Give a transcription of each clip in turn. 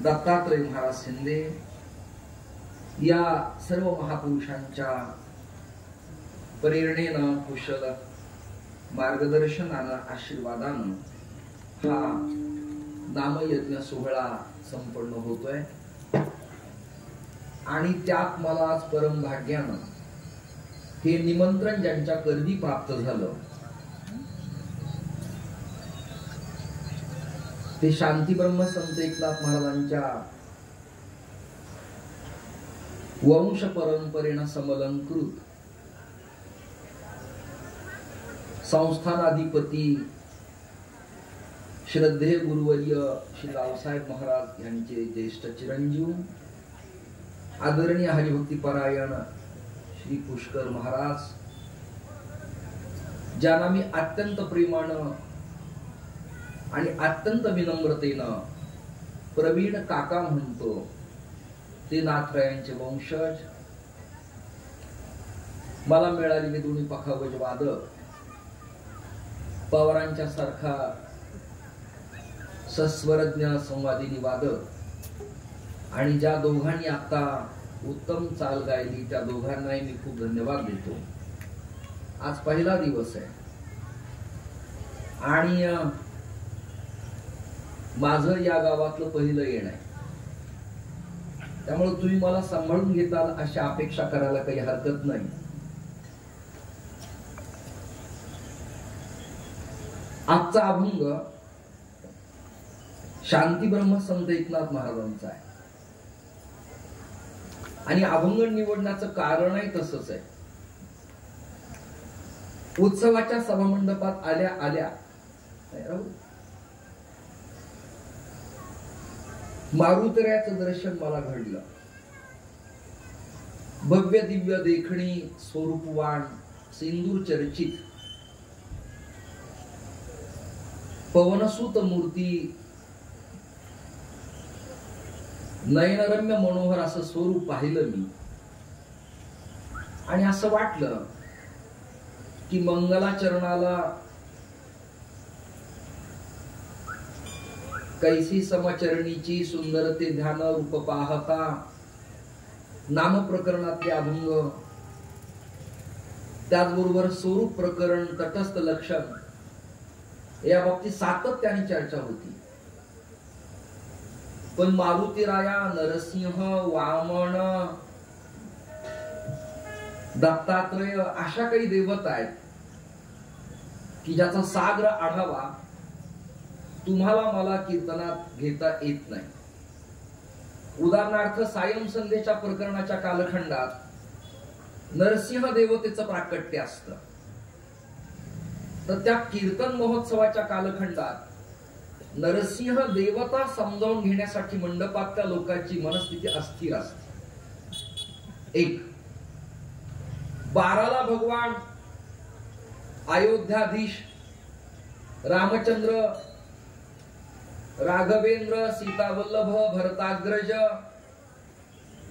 दत्तात्रय महाराज शिंदे या सर्व महापुरुषांच्या प्रेरणेनं, कुशल मार्गदर्शनानं, आशीर्वादानं हा नामयज्ञ सोहळा संपन्न होतोय. आणि त्यात मला आज परम भाग्यानं हे निमंत्रण ज्यांच्या करवी प्राप्त झालं ते शांती ब्रह्म संत एकनाथ महाराजांच्या वंश परंपरेनं समलंकृत संस्थानाधिपती श्रद्धेय गुरुवर्य श्री रावसाहेब महाराज यांचे ज्येष्ठ चिरंजीव आदरणीय हरिभक्तीपरायण श्री पुष्कर महाराज, ज्यांना मी अत्यंत प्रेमानं आणि अत्यंत विनम्रतेनं प्रवीण काका म्हणतो, ते नाथरायांचे वंशज. मला मिळालेले दोन्ही पखावज वादक पवारांच्या सारखा सस्वरज्ञ संवादिनी वादक आणि ज्या दोघांनी आता उत्तम चाल गायली त्या दोघांनाही मी खूप धन्यवाद देतो. आज पहिला दिवस आहे आणि माझं या गावातलं पहिलं येणं आहे, त्यामुळे तुम्ही मला सांभाळून घेताल अशी अपेक्षा करायला काही हरकत नाही. आजचा अभंग शांती ब्रह्म संत एकनाथ महाराजांचा आहे आणि अभंग निवडण्याचं कारणही तसंच आहे. उत्सवाच्या सभामंडपात आल्या आल्या मारुतऱ्याचं दर्शन मला घडलं. भव्य दिव्य देखणी, स्वरूपवान, सिंदूर चर्चित, पवनसुत मूर्ती, नयनरम्य मनोहर असं स्वरूप पाहिलं मी आणि असं वाटलं की मंगलाचरणाला कैसी समचरणीची सुंदरते ध्यान रूप पाहता नाम प्रकरणातले अभंग, त्याचबरोबर स्वरूप प्रकरण, तटस्थ लक्षण या बाबतीत सातत्याने चर्चा होती. पण मारुतीराया, नरसिंह, वामन, दत्तात्रय अशा काही देवता आहेत की ज्याचा साग्र आढावा तुम्हाला मला कीर्तनात घेता येत नाही. उदाहरणार्थ सायं संध्येच्या प्रकरणाच्या कालखंडात नरसिंह देवतेचं प्राकट्य असतं, तर त्या कीर्तन महोत्सवाच्या कालखंडात नरसिंह देवता समजावून घेण्यासाठी मंडपातल्या लोकांची मनस्थिती अस्थिर असते. एक 12ला भगवान अयोध्याधीश रामचंद्र, राघवेंद्र, सीतावल्लभ, भरताग्रज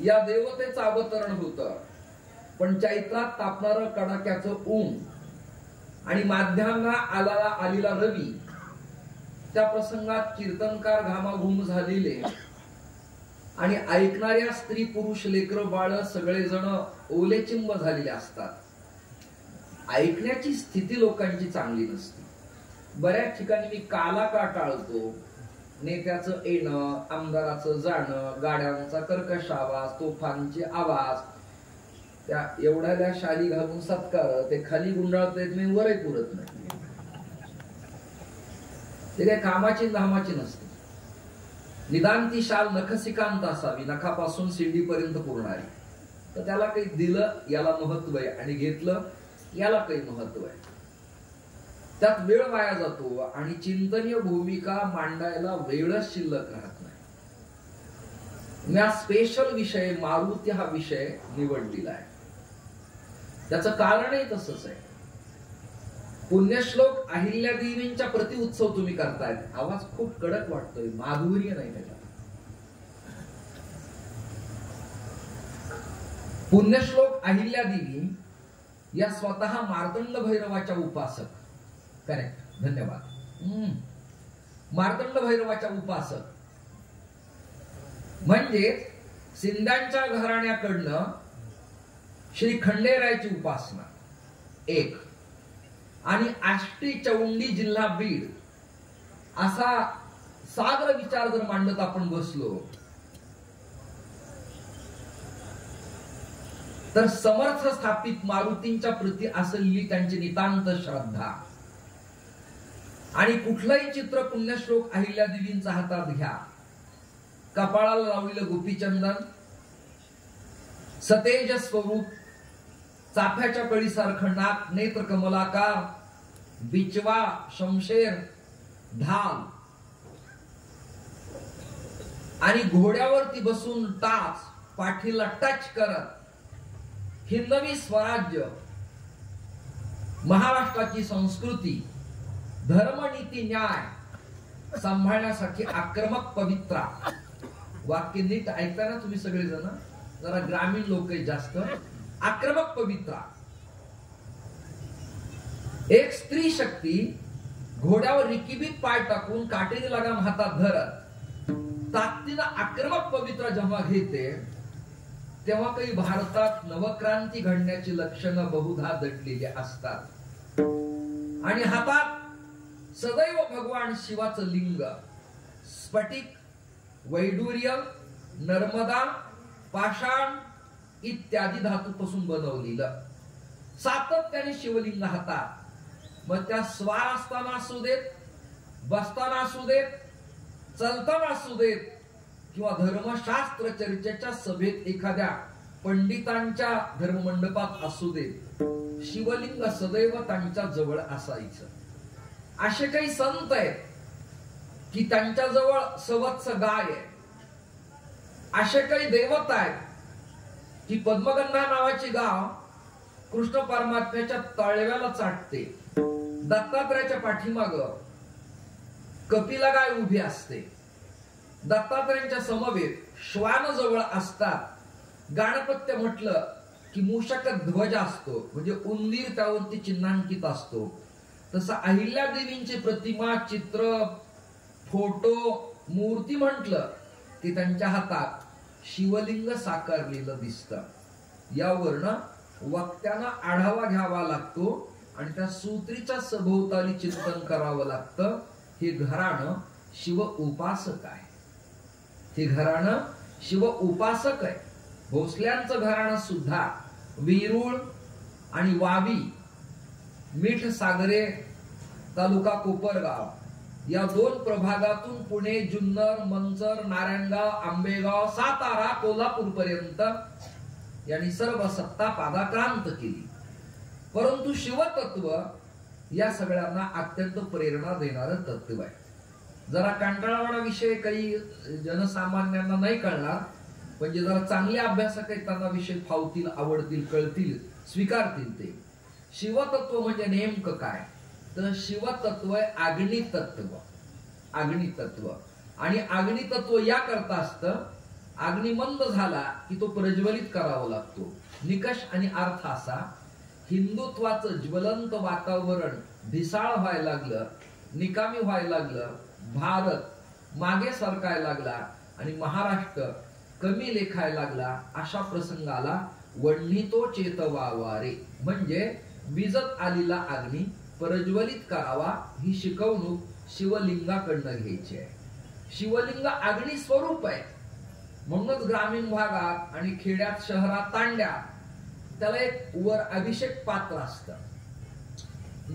या देवतेचं अवतरण होतं. पण चैत्रात तापणारं कडाक्याचं ऊन आणि माध्यान्हा आलेला रवी, त्या प्रसंगात कीर्तनकार घामाघूम झालेले आणि ऐकणाऱ्या स्त्री पुरुष लेकर बाळ सगळेजण ओलेचिंब झालेले असतात. ऐकण्याची स्थिती लोकांची चांगली नसते. बऱ्याच ठिकाणी मी काला का टाळतो, नेत्याचं येणं, आमदाराचं जाणं, गाड्यांचा कर्कश आवाज, तोफांचे आवाज, त्या एवढ्याल्या शाली घालून सत्कार, ते खाली गुंडाळत येत नाही, वरही पुरत नाही. ते काही कामाची धामाची नसते. निदान ती शाल नखसिकांत असावी, नखापासून शिंडीपर्यंत पुरणारी, तर त्याला काही दिलं याला महत्व आहे आणि घेतलं याला काही महत्व आहे. त्यात वेळ वाया जातो आणि चिंतनीय भूमिका मांडायला वेळच शिल्लक राहत नाही. मी स्पेशल विषय मारुती हा विषय निवडलेला आहे. त्याचं कारणही तसंच आहे. पुण्यश्लोक अहिल्यादेवींच्या प्रति उत्सव तुम्ही करतायत. आवाज खूप कडक वाटतोय, माधुर्य नाही त्याच्यात. पुण्यश्लोक अहिल्यादेवी या स्वतः मार्तंड भैरवाच्या उपासक. करेक्ट, धन्यवाद. मार्तंड भैरवाच्या उपासक म्हणजे सिंध्यांच्या घराण्याकडनं श्री खंडेरायाची उपासना एक, आणि आष्टी चौंडी जिल्हा बीड असा सागर विचार जर मांडत आपण बसलो तर समर्थ स्थापित मारुतींच्या प्रती असलेली त्यांची नितांत श्रद्धा आणि कुठलाही चित्र पुण्यश्लोक अहिल्यादेवींचा हातात घ्या, कपाळाला लावलेलं गोपीचंदन, सतेज स्वरूप, चाफ्याच्या कळीसारखं नाक, नेत्र कमलाकार, बिचवा, शमशेर, ढाल आणि घोड्यावरती बसून टाच पाठीला टच करत हिंदवी स्वराज्य, महाराष्ट्राची संस्कृती, धर्मनीती, न्याय सांभाळण्यासाठी आक्रमक पवित्रा. वाक्य नीट ऐकता ना तुम्ही सगळेजण, जरा ग्रामीण लोक जास्त. आक्रमक पवित्रा, एक स्त्री शक्ती घोड्यावर रिकिबीत पाय टाकून काटेरी लगाम हातात धरत ताकदीनं आक्रमक पवित्रा जेव्हा घेते तेव्हा काही भारतात नवक्रांती घडण्याची लक्षणं बहुधा दडलेली असतात. आणि हातात सदैव भगवान शिवाचं लिंग, स्फटिक, वैडूर्य, नर्मदा, पाषाण इत्यादी धातूपासून बनवलेलं सातत्याने शिवलिंग हातात. मग त्या स्वार असताना असू देत, बसताना असू देत, चलताना असू देत किंवा धर्मशास्त्र चर्चेच्या सभेत एखाद्या पंडितांच्या धर्ममंडपात असू देत, शिवलिंग सदैव त्यांच्या जवळ असायचं. असे काही संत आहेत की त्यांच्या जवळ सवत्स गाय आहे. असे काही देवता आहेत की पद्मगंधा नावाची गाव कृष्ण परमात्म्याच्या तळव्याला चाटते. दत्तात्रयाच्या पाठीमाग कपिला गाय उभी असते. दत्तात्रयांच्या समवेत श्वान जवळ असतात. गाणपत्य म्हटलं की मूषक ध्वज असतो, म्हणजे उंदीर त्यावरती चिन्हांकित असतो. तसं अहिल्यादेवींची प्रतिमा, चित्र, फोटो, मूर्ती म्हटलं की त्यांच्या हातात शिवलिंग साकारलेलं दिसतं. यावरनं वक्त्यांना आढावा घ्यावा लागतो आणि त्या सूत्रीच्या सभोवताली चिंतन करावं लागतं. हे घराणं शिव उपासक आहे. हे घराणं शिव उपासक आहे. भोसल्यांचं घराणं सुद्धा वेरूळ आणि वावी, मिठ सागरे, तालुका कोपरगाव या दोन प्रभागातून पुणे, जुन्नर, मंचर, नारायणगाव, आंबेगाव, सातारा, कोल्हापूर पर्यंत यांनी सर्व सत्ता पादाक्रांत केली. परंतु शिवतत्व या सगळ्यांना अत्यंत प्रेरणा देणारं तत्व आहे. जरा कंटाळवाणा विषय काही जनसामान्यांना नाही कळणार, म्हणजे जरा चांगले अभ्यासक आहेत त्यांना विषय फावतील, आवडतील, कळतील, स्वीकारतील. ते शिवतत्व म्हणजे नेमकं काय, तर शिवतत्व अग्नितत्व. अग्नितत्व आणि अग्नितत्व या करता असतं, अग्निमंद झाला की तो प्रज्वलित करावा लागतो. निकष आणि अर्थ असा, हिंदुत्वाचं ज्वलंत वातावरण ढिसाळ व्हायला लागलं, निकामी व्हायला लागलं, भारत मागे सरकायला लागला आणि महाराष्ट्र कमी लेखायला लागला. अशा प्रसंगाला वन्ही तो चेतवावारे, म्हणजे विजत आलेला अग्नी प्रज्वलित करावा, ही शिकवणूक शिवलिंगाकडनं घ्यायची आहे. शिवलिंग अग्नी स्वरूप आहे. म्हणूनच ग्रामीण भागात आणि खेड्यात, शहरात, तांड्यात त्याला एक वर अभिषेक पात्र असतं.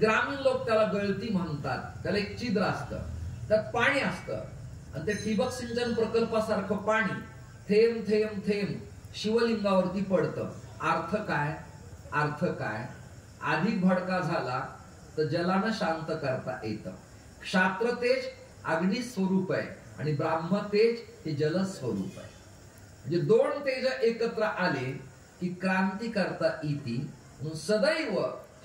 ग्रामीण लोक त्याला गळती म्हणतात. त्याला एक छिद्र असतं, त्यात पाणी असतं आणि ते ठिबक सिंचन प्रकल्पासारखं पाणी थेंब थेंब थेंब शिवलिंगावरती पडतं. अर्थ काय, अर्थ काय, अधिक भडका झाला तर जलानं शांत करता येतं. क्षात्र तेज अग्नि स्वरूप आहे आणि ब्राह्म तेज हे जल स्वरूप आहे. म्हणजे दोन तेज एकत्र आले की क्रांती करता येते. म्हणून सदैव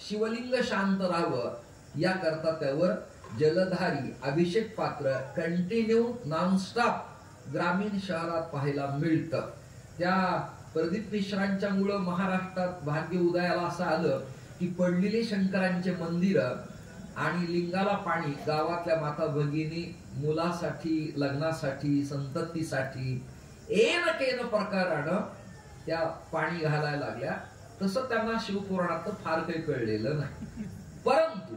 शिवलिंग शांत राहावं याकरता त्यावर जलधारी अभिषेक पात्र कंटिन्यू नॉनस्टॉप ग्रामीण शहरात पाहायला मिळतं. त्या प्रदीप मिश्रांच्या मुळे महाराष्ट्रात भाग्य उदयाला असं आलं की पडलेली शंकरांचे मंदिर आणि लिंगाला पाणी गावातल्या माता भगिनी मुलासाठी, लग्नासाठी, संततीसाठी केन प्रकारानं त्या पाणी घालायला लागल्या. तसं त्यांना शिवपुराणात फार काही कळलेलं नाही. परंतु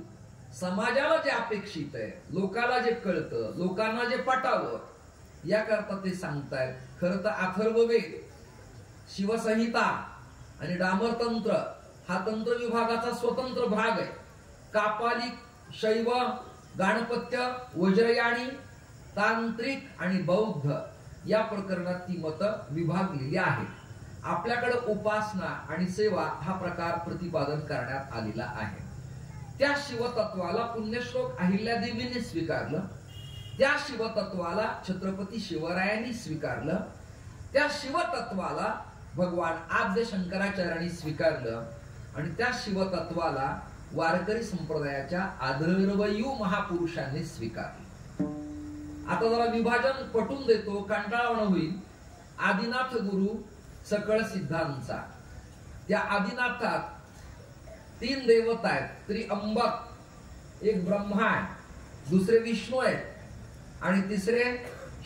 समाजाला जे अपेक्षित आहे, लोकाला जे कळतं, लोकांना जे पटावं, याकरता ते सांगतायत. खरं तर अथर्ववेद, शिवसंहिता आणि डामरतंत्र हा तंत्र विभागाचा स्वतंत्र भाग आहे. कापालिक, शैव, गाणपत्य, वज्रयाणी, तांत्रिक आणि बौद्ध या प्रकरणात ती मतं विभागलेली आहेत. आपल्याकडे उपासना आणि सेवा हा प्रकार प्रतिपादन करण्यात आलेला आहे. त्या शिवतत्वाला पुण्यश्लोक अहिल्यादेवीने स्वीकारलं, त्या शिवतत्वाला छत्रपती शिवरायांनी स्वीकारलं, त्या शिवतत्वाला भगवान आद्य शंकराचार्यांनी स्वीकारलं आणि त्या शिवतत्वाला वारकरी संप्रदायाच्या आदरवयू महापुरुषांनी स्वीकारलं. आता जरा विभाजन पटवून देतो, कंटाळवाणं होईल. आदिनाथ गुरु सकळ सिद्धांचा. त्या आदिनाथात 3 देवता आहेत. त्रिअंबक, एक ब्रह्मा आहे, दुसरे विष्णू आहेत आणि तिसरे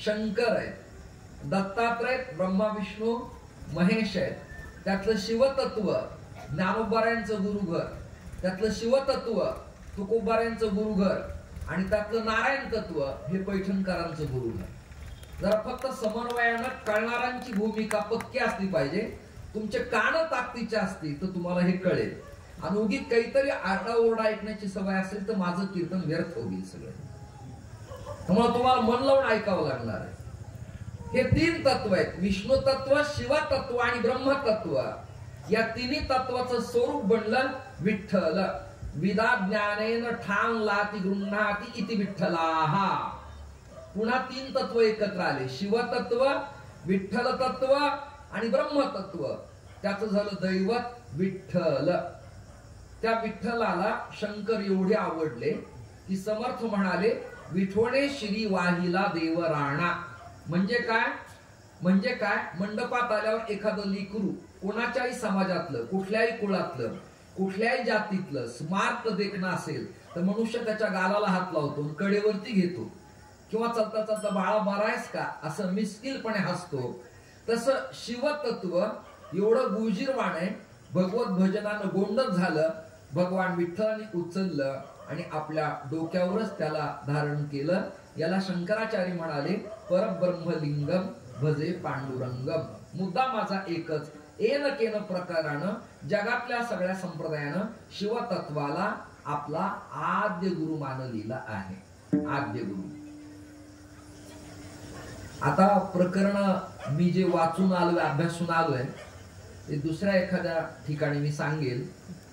शंकर आहेत. दत्तात्रय, ब्रह्मा विष्णू महेश आहेत. त्यातलं शिवतत्व ज्ञानोबारायांचं गुरुघर, त्यातलं शिवतत्व तुकोबारायांचं गुरुघर आणि त्यातलं नारायण तत्व हे पैठणकरांचं गुरुघर. जरा फक्त समन्वयानं कळणाऱ्यांची भूमिका पक्की असली पाहिजे. तुमचे कान ताकदीचे असतील तर तुम्हाला हे कळेल. आणि उगीच काहीतरी आरडाओरडा ऐकण्याची सवय असेल तर माझं कीर्तन व्यर्थ होईल सगळं. त्यामुळे तुम्हाला मन लावून ऐकावं लागणार आहे. हे 3 तत्व आहेत, विष्णू तत्व, शिवतत्व आणि ब्रह्मतत्व. या तिन्ही तत्वाचं स्वरूप बनलं विठ्ठल. विदा ज्ञानेन ठाम लाती गृह्णाती इति विठ्ठलाहा. पुन्हा 3 तत्व एकत्र आले, शिवतत्व, विठ्ठल तत्व आणि ब्रह्मतत्व. त्याचं झालं दैवत विठ्ठल. त्या विठ्ठलाला शंकर एवढे आवडले की समर्थ म्हणाले, विठोणे श्री वाहिला देव राणा. म्हणजे काय? म्हणजे काय? मंडपात आल्यावर एखादं लेकरू कोणाच्याही समाजातलं, कुठल्याही कुळातलं, कुठल्याही जातीतलं स्मार्ट देखणं असेल तर मनुष्य त्याच्या गालाला हात लावतो, कडेवरती घेतो किंवा चालता चालता बाळा बरायस का असं मिस्किलपणे हसतो. तसं शिवतत्व एवढं गुजीरवाण आहे, भगवत भजनानं गोंडच झालं. भगवान विठ्ठलाने उचललं आणि आपल्या डोक्यावरच त्याला धारण केलं. याला शंकराचार्य म्हणाले परब्रह्मलिंगम भजे पांडुरंगम. मुद्दा माझा एकच, एन केन प्रकारानं जगातल्या सगळ्या संप्रदायानं शिवतत्वाला आपला आद्य गुरु मानलेला आहे. आद्य गुरु. आता प्रकरण मी जे वाचून आलोय, अभ्यासून आलोय, ते दुसऱ्या एखाद्या ठिकाणी मी सांगेल.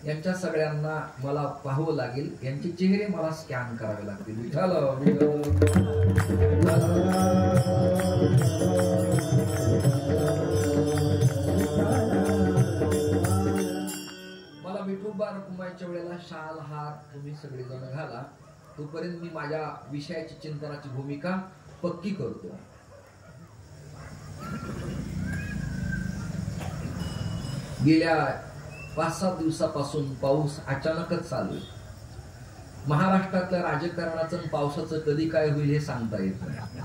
यांच्या सगळ्यांना मला पाहावं लागेल, यांचे चेहरे मला स्कॅन करावे लागतील. मला विठोबा रखुमाईच्या वेळेला शाल हार तुम्ही सगळेजण घाला, तोपर्यंत मी माझ्या विषयाची चिंतनाची भूमिका पक्की करतो. गेल्या 5-7 दिवसापासून पाऊस अचानकच चालू आहे. महाराष्ट्रातल्या राजकारणाचं आणि पावसाचं कधी काय होईल हे सांगता येत नाही.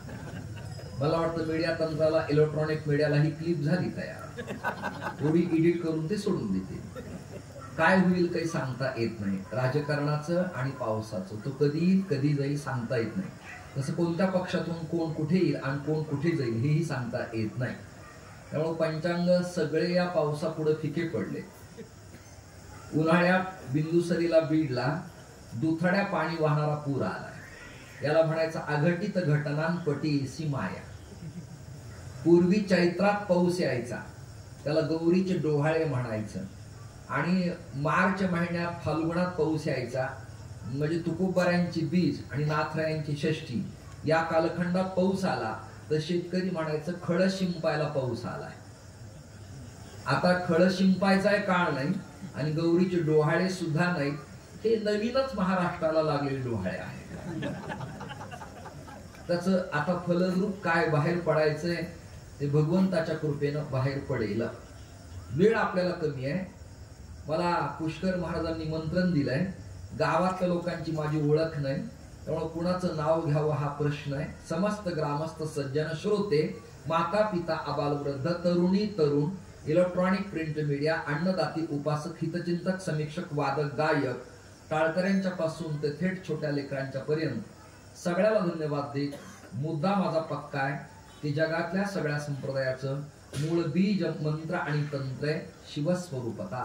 मला वाटतं मीडिया तंत्राला, इलेक्ट्रॉनिक मीडियाला ही क्लिप झाली तयार, थोडी एडिट करून ते सोडून देते. काय होईल काही सांगता येत नाही. राजकारणाचं आणि पावसाचं तो कधी जाईल सांगता येत नाही. तसं कोणत्या पक्षातून कोण कुठे येईल आणि कोण कुठे जाईल हेही सांगता येत नाही. त्यामुळे पंचांग सगळे या पावसापुढे फिके पडले. उन्हाळ्यात बिंदुसरीला, बीडला दुथड्या पाणी वाहणारा पूर आलाय. याला म्हणायचं अघटित घटनांपटीसी माया. पूर्वी चैत्रात पाऊस यायचा, त्याला गौरीचे डोहाळे म्हणायचं. आणि मार्च महिन्यात फाल्गुनात पाऊस यायचा, म्हणजे तुकोबारायांची बीज आणि नाथरायांची षष्ठी या कालखंडात पाऊस आला तर शेतकरी म्हणायचं खळ शिंपायला पाऊस आलाय. आता खळ शिंपायचा काळ नाही आणि गौरीचे डोहाळे सुद्धा नाही. हे नवीनच महाराष्ट्राला लागलेले डोहाळे आहेत. त्याच आता फलरूप काय बाहेर पडायचंय ते भगवंताच्या कृपेनं बाहेर पडेल. वेळ आपल्याला कमी आहे. मला पुष्कर महाराजांनी मंत्रण दिलंय. गावातल्या लोकांची माझी ओळख नाही, त्यामुळे कुणाचं नाव घ्यावं हा प्रश्न आहे. समस्त ग्रामस्थ सज्जन श्रोते माता पिता आबालवृद्ध तरुणी तरुण इलेक्ट्रॉनिक प्रिंट मीडिया अन्नदाती उपासक हितचिंतक समीक्षक वादक गायक टाळकऱ्यांच्या पासून ते थेट छोट्या लेकरांच्या पर्यंत सगळ्याला धन्यवाद देत मुद्दा माझा पक्का आहे की जगातल्या सगळ्या संप्रदायाचं मूळ बीज मंत्र आणि तंत्र आहे शिवस्वरूपता.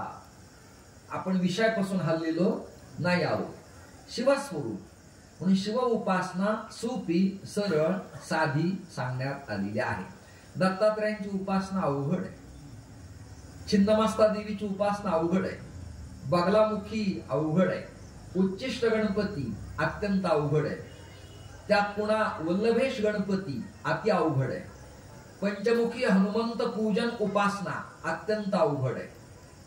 आपण विषयापासून हल्लेलो नाही आहोत. शिवस्वरूप म्हणून शिव उपासना सोपी सरळ साधी सांगण्यात आलेली आहे. दत्तात्रयांची उपासना अवघड आहे. छिन्नमस्ता देवीची उपासना अवघड आहे. बगलामुखी अवघड आहे. उच्चिष्ट गणपती अत्यंत अवघड आहे. त्यात पुन्हा वल्लभेश गणपती अति अवघड आहे. पंचमुखी हनुमंत पूजन उपासना अत्यंत अवघड आहे.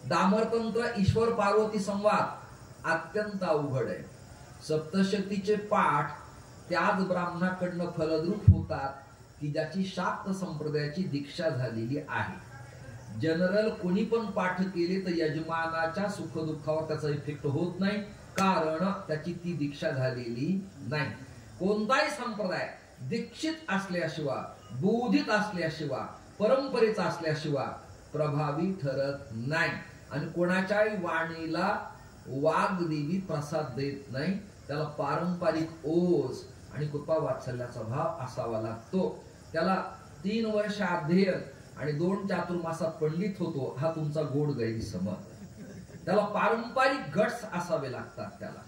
दामरतंत्र ईश्वर पार्वती संवाद अत्यंत अवघड आहे. सप्तशतीचे पाठ त्याच ब्राह्मणाकडनं फलद्रूप होतात की ज्याची शाक्त संप्रदायाची दीक्षा झालेली आहे. जनरल कोणी पण पाठ केले तर यजमानाच्या सुखदुःखावर त्याचा इफेक्ट होत नाही, कारण त्याची ती दीक्षा झालेली नाही. कोणताही संप्रदाय दीक्षित असल्याशिवाय, बोधित असल्याशिवाय, परंपरेचा असल्याशिवाय प्रभावी ठरत नाही. आणि कोणाच्याही वाणीला वाग्देवी प्रसाद देत नाही. त्याला पारंपरिक ओझ आणि कृपा वात्सल्याचा भाव असावा लागतो. त्याला 3 वर्ष अध्ययन आणि 2 चातुर्मासात पंडित होतो हा तुमचा गोड गैरसमज. त्याला पारंपरिक गट्स असावे लागतात. त्याला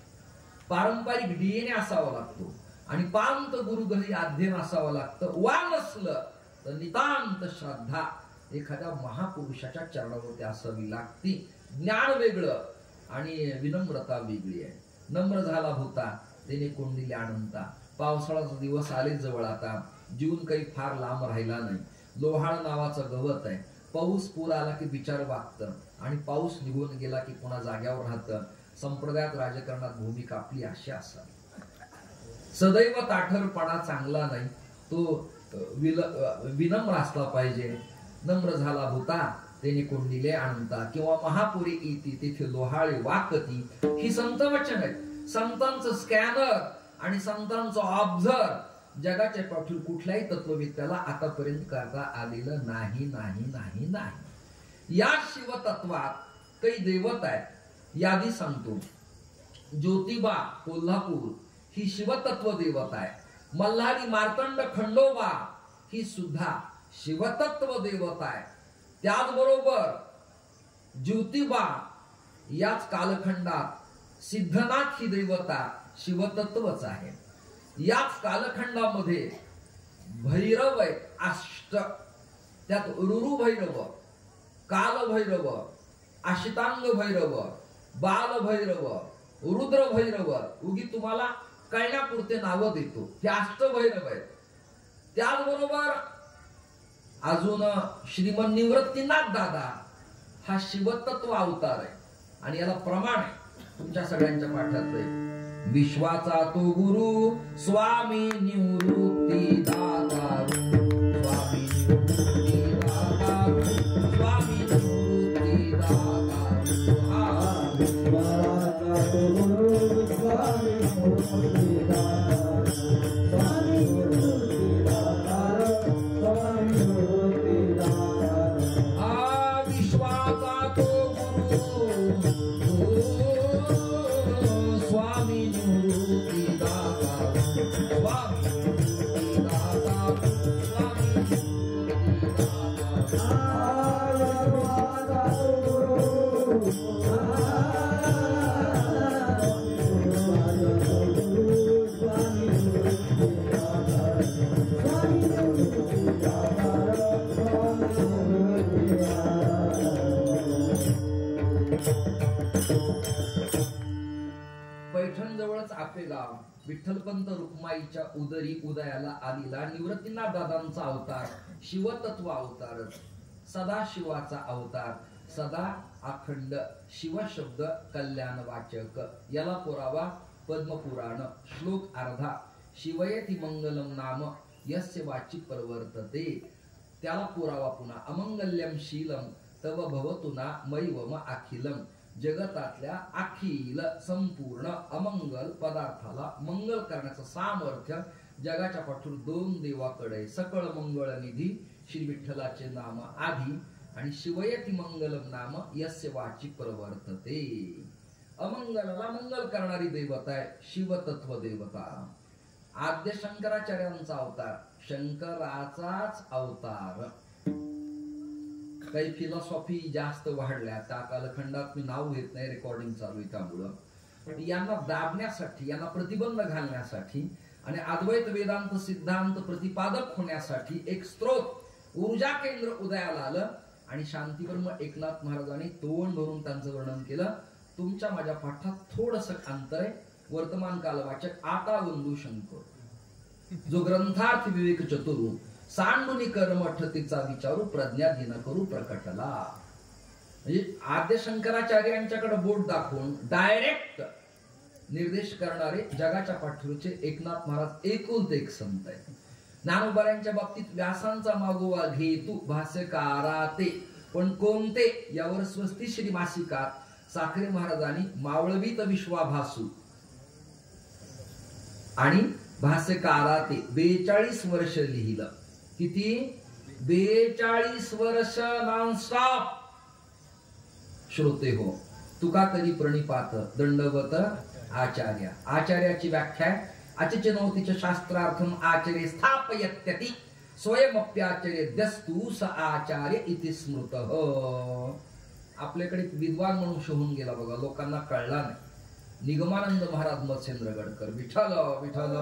पारंपरिक डीएनए असावा लागतो आणि पांत गुरुघरी अध्ययन असावं लागतं. वा नसलं तर नितांत श्रद्धा एखाद्या महापुरुषाच्या चरणावरती असावी लागती. ज्ञान वेगळं आणि विनम्रता वेगळी आहे. नम्र झाला होता त्याने कोंडिले अनंता. पावसाळ्याचा दिवस आले जवळ आता. जून काही फार लांब राहिला नाही. लोहाळ नावाचं गवत आहे. पाऊस पूर आला की बिचार वागतं आणि पाऊस निघून गेला की पुन्हा जाग्यावर राहतं. संप्रदायात राजकारणात भूमिका आपली अशी असावी. सदैव ताठरपणा चांगला नाही. तो विनम्र असला पाहिजे. नम्र झाला होता त्याने कोंडिले अनंता किंवा महापुरी इति तिथे लोहाळे वाकती. ही संत वचन आहे. संतांचं स्कॅनर आणि संतांचं ऑब्झर्व जगाच्या पाठीवर कुठल्याही तत्ववेत्याला आतापर्यंत करता आलेलं नाही नाही नाही नाही. या शिवतत्वात काही देवता आहेत. यादी सांगतो. ज्योतिबा कोल्हापूर ही शिवतत्व देवता आहे. मल्हारी मार्तंड खंडोबा ही सुद्धा शिवतत्व देवता आहे. त्याचबरोबर ज्योतिबा याच कालखंडात सिद्धनाथ ही देवता शिवतत्वच आहे. याच कालखंडामध्ये भैरव आहे 8. त्यात रुरु भैरव, काल भैरव, अष्टांग भैरव, बाल भैरव, रुद्र भैरव. उगी तुम्हाला कळण्यापुरते नावं देतो. हे 8 भैरव आहेत. त्याचबरोबर अजून श्रीमन निवृत्तीनाथ दादा हा शिवतत्व अवतार आहे आणि याला प्रमाण आहे तुमच्या सगळ्यांच्या पाठात आहे. विश्वाचा तो गुरु स्वामी निवृत्ती दाता, स्वामी निवृत्ती दाता, स्वामी निवृत्ती दाता. हा विश्वाचा तो गुरु स्वामी निवृत्ती दाता, स्वामी निवृत्ती दाता, स्वामी निवृत्ती दाता. हा विश्वाचा तो गुरु स्वामी निवृत्ती दाता, स्वामी निवृत्ती दाता, स्वामी निवृत्ती पैठण जवळच आपेगाव विठ्ठलपंत रुक्माईच्या उदरी उदयाला आलेला निवृत्तीनाथ दादांचा अवतार शिवतत्व अवतारच. सदाशिवाचा अवतार. सदा अखंड शिव शब्द कल्याण वाचक. याला पुरावा पद्मपुराण श्लोक 1/2. शिवयति मंगलम नाम यस्य वाची प्रवर्तते. त्याला पुरावा पुन्हा अमंगल्यम शीलम तव भवतुना मैवम अखिलम. जगतातल्या अखिल संपूर्ण अमंगल पदार्थाला मंगल करण्याचं सामर्थ्य जगाच्या पाठीवर 2 देवाकडे. सकळ मंगळ निधी श्री विठ्ठलाचे नाम आधी आणि शिवयती मंगलम नाम यस्य वाची प्रवर्तते. अमंगलाला मंगल करणारी देवता आहे शिवतत्व देवता. आद्य शंकराचार्यांचा अवतार, शंकराचाच अवतार. काही फिलॉसॉफी जास्त वाढल्या त्या कालखंडात, मी नाव घेत नाही, रेकॉर्डिंग चालू आहे त्यामुळं. यांना दाबण्यासाठी, यांना प्रतिबंध घालण्यासाठी आणि अद्वैत वेदांत सिद्धांत प्रतिपादक होण्यासाठी एक स्त्रोत ऊर्जा केंद्र उदयाला आलं. आणि शांतीब्रह्म एकनाथ महाराजांनी तोंड भरून त्यांचं वर्णन केलं. तुमच्या माझ्या पाठात थोडस अंतर आहे. वर्तमान कालवाचक आता वंदू शंकर, जो ग्रंथार्थ विवेक चतुरू, सांडुनी कर्म ठतीचा विचारू, प्रज्ञा दिन करू प्रकटला. म्हणजे आद्य शंकराचार्यांच्याकडे बोट दाखवून डायरेक्ट निर्देश करणारे जगाच्या पाठीवरचे एकनाथ महाराज एकुलते एक संत आहेत. ज्ञानोबाऱ्यांच्या बाबतीत व्यासांचा मागोवा घेतू भाष्यकाराते, पण कोणते यावर स्वस्ती श्री मासिकात साखरे महाराजांनी मावळवीत विश्वाभासू आणि भाष्यकाराते 42 वर्ष लिहिलं. किती? 42 वर्ष नॉनस्टॉप. श्रोते हो, तुका तरी प्रणिपात दंडवत आचार्य. आचार्याची व्याख्या अचिचिनोतीच शास्त्रार्थम आचार्य स्थापयत्यति स्वयमप्याचार्य दस्तु स आचार्य इति स्मृत. आपल्याकडे विद्वान मनुष्य होऊन गेला बघा, लोकांना कळला नाही. निगमानंद महाराज मत्स्येंद्र गडकर. विठ्ठल विठ्ठल.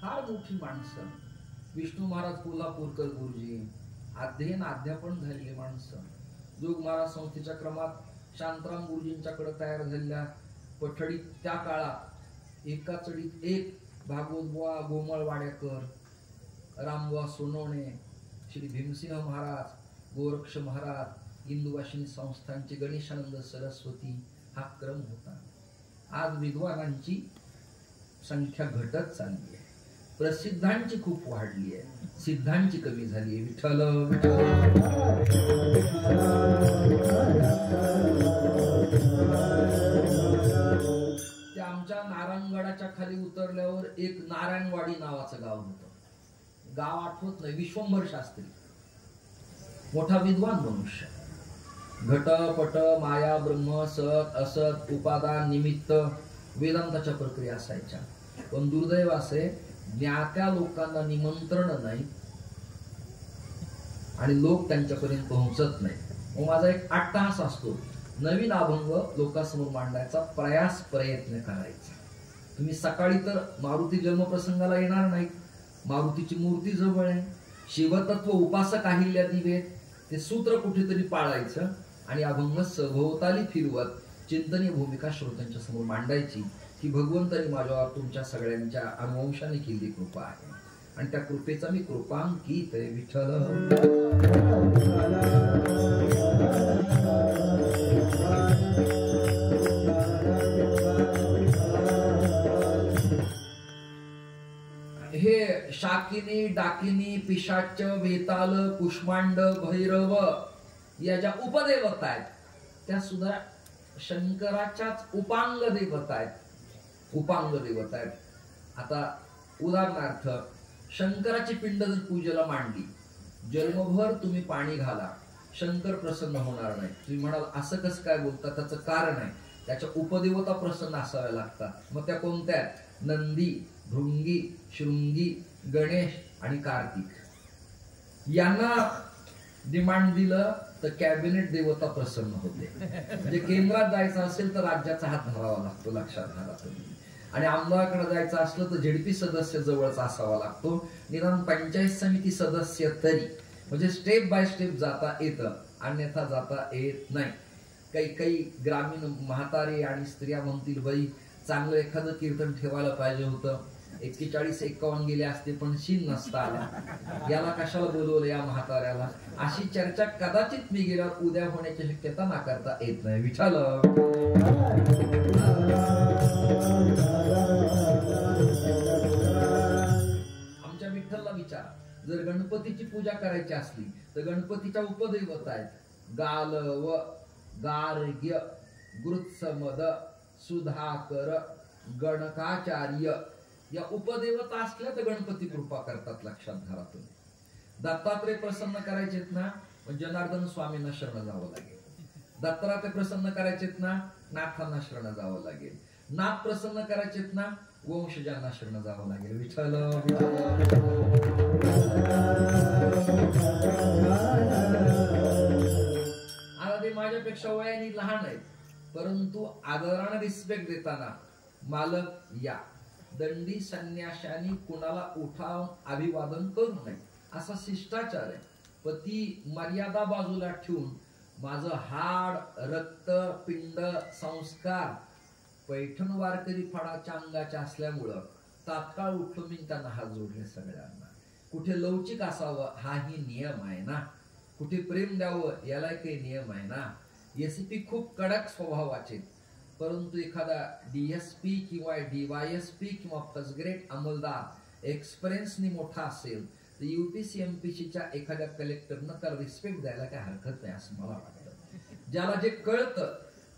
फार मोठी माणसं. विष्णू महाराज कोल्हापूरकर गुरुजी, अध्ययन अध्यापन झालेली माणसं. जोग महाराज संस्थेच्या क्रमात शांतराम गुरुजींच्याकडे तयार झालेल्या पठडीत त्या काळात एका चढीत एक भागवतबुवा गोमळ वाड्याकर, रामबुवा सोनवणे, श्री भीमसिंह महाराज, गोरक्ष महाराज, इंदुवासिनी संस्थांचे गणेशानंद सरस्वती, हा क्रम होता. आज विद्वानांची संख्या घटत चालली आहे. प्रसिद्धांची खूप वाढली आहे, सिद्धांची कमी झाली आहे. विठ्ठल त्या आमच्या नारायणगडाच्या खाली उतरल्यावर एक नारायणवाडी नावाचं गाव होतं. गाव आठवत नाही. विश्वंभर शास्त्री, मोठा विद्वान मनुष्य. घट पट माया ब्रह्म सत असत उपादान निमित्त वेदांताच्या प्रक्रिया असायच्या. पण दुर्दैव असे, ज्ञात्या लोकांना निमंत्रण नाही आणि लोक त्यांच्यापर्यंत पोहोचत नाही. मग माझा एक अट्टहास असतो, नवीन अभंग लोकांसमोर मांडायचा प्रयत्न करायचा. तुम्ही सकाळी तर मारुती जन्मप्रसंगाला येणार नाही, मारुतीची मूर्ती जवळ आहे, शिवतत्व उपासक अहिल्या दिवेत, ते सूत्र कुठेतरी पाळायचं आणि अभंग सभोवताली फिरवत चिंतनीय भूमिका श्रोत्यांच्या समोर मांडायची. ही भगवंतानी माझ्यावर तुमच्या सगळ्यांच्या अनुवंशाने केलेली कृपा आहे आणि त्या कृपेचा मी कृपांकित आहे. विठ्ठल हे शाकिनी डाकिनी पिशाच वेताल कुष्मांड भैरव या ज्या उपदेवता आहेत त्या सुद्धा शंकराच्याच उपांग देवता आहेत. उपांग देवता आहेत. आता उदाहरणार्थ शंकराची पिंड जर पूजेला मांडली, जन्मभर तुम्ही पाणी घाला, शंकर प्रसन्न होणार नाही. तुम्ही म्हणाल असं कसं काय बोलता, त्याचं कारण आहे, त्याच्या उपदेवता प्रसन्न असाव्या लागतात. मग त्या कोणत्या आहेत? नंदी, भृंगी, शृंगी, गणेश आणि कार्तिक. यांना डिमांड दिलं तर कॅबिनेट देवता प्रसन्न होते. म्हणजे केंद्रात जायचं असेल तर राज्याचा हात धरावा लागतो, लक्षात घाला तुम्ही. आणि आमदाराकडे जायचं असलं तर झेडपी सदस्य जवळचा असावा लागतो, निदान पंचायत समिती सदस्य तरी. म्हणजे स्टेप बाय स्टेप जाता येतं, अन्यथा जाता येत नाही. काही ग्रामीण म्हातारे आणि स्त्रिया म्हणतील, बाई चांगलं एखादं कीर्तन ठेवायला पाहिजे होतं, 41-51 गेले असते पण शीन नसता आला, याला कशाला बोलवलं या म्हाताऱ्याला. अशी चर्चा कदाचित मी गेल्यावर उद्या होण्याची शक्यता नाकारता येत नाही. विठ्ठल आमच्या विठ्ठलला विचार, जर गणपतीची पूजा करायची असली तर गणपतीच्या उपदैवत आहेत गालव, गार्ग्य, गृत्समद, सुधाकर, गणकाचार्य या उपदेवता असल्या तर गणपती कृपा करतात, लक्षात धरा तुम्ही. दत्तात्रय प्रसन्न करायचेत ना, मग जनार्दन स्वामींना शरण जावं लागेल. दत्तात्रय प्रसन्न करायचेत ना, नाथांना शरण जावं लागेल. नाथ प्रसन्न करायचेत ना, वंशजांना शरण जावं लागेल. विठ्ठल आता ते माझ्यापेक्षा वयाने लहान आहेत, परंतु आदराने रिस्पेक्ट देताना मालक या, दंडी संन्याशांनी कुणाला उठाव अभिवादन करू नये असा शिष्टाचार आहे. पण ती मर्यादा बाजूला ठेवून माझं हाड, रक्त, पिंड, संस्कार पैठण वारकरी फडाच्या अंगाच्या असल्यामुळं तात्काळ उठलो मी त्यांना हात जोडले सगळ्यांना. कुठे लवचिक असावं हाही नियम आहे ना, कुठे प्रेम द्यावं याला काही नियम आहे ना. एसीपी खूप कडक स्वभावाचे, परंतु एखादा डीएसपी किंवा डीवायएसपी किंवा फर्स्ट ग्रेड अंमलदार एक्सपिरियन्सनी मोठा असेल तर यूपीसी एमपीसीच्या एखाद्या कलेक्टरनं त्याला रिस्पेक्ट द्यायला काही हरकत नाही असं मला वाटतं. ज्याला जे कळतं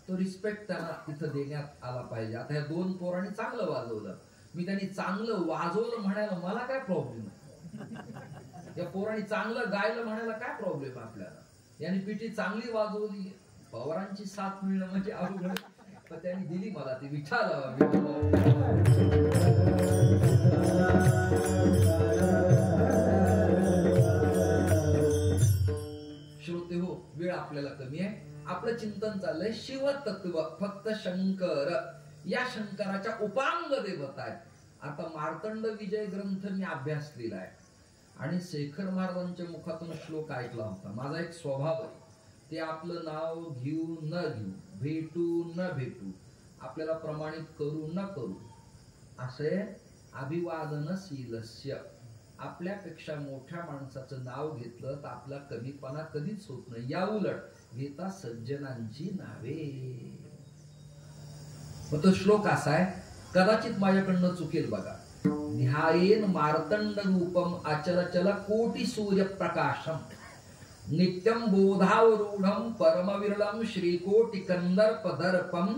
तो रिस्पेक्ट त्यांना तिथं देण्यात आला पाहिजे. आता ह्या दोन पोरांनी चांगलं वाजवलं, मी त्यांनी चांगलं वाजवलं म्हणायला मला काय प्रॉब्लेम आहे. या पोरांनी चांगलं गायलं म्हणायला काय प्रॉब्लेम आहे आपल्याला. यांनी पिठी चांगली वाजवली, पवारांची साथ मिळणं म्हणजे अवघड, पण त्यांनी दिली मला ती. विठ्ठल श्रोते हो, वेळ आपल्याला कमी आहे. आपलं चिंतन चाललंय शिवतत्व, फक्त शंकर. या शंकराच्या उपांग देवता आहेत. आता मार्तंड विजय ग्रंथ मी अभ्यासलेला आहे आणि शेखर महाराजांच्या मुखातून श्लोक ऐकला होता. माझा एक स्वभाव आहे, ते आपलं नाव घेऊ न घेऊ, भेटू न भेटू, आपल्याला प्रमाणित करू न करू, असे अभिवादनशीलस्य. आपल्यापेक्षा मोठ्या माणसाचं नाव घेतलं तर आपला कमीपणा कधीच होत नाही. या उलट घेता सज्जनांची नावे. मग तो श्लोक असा आहे, कदाचित माझ्याकडनं चुकेल बघा. ध्यायेन मार्तंड रूपम अचलचल कोटी सूर्य प्रकाशम नित्यम बोधावरूढम परमविरलम श्रीकोटि कंदर्पदर्पम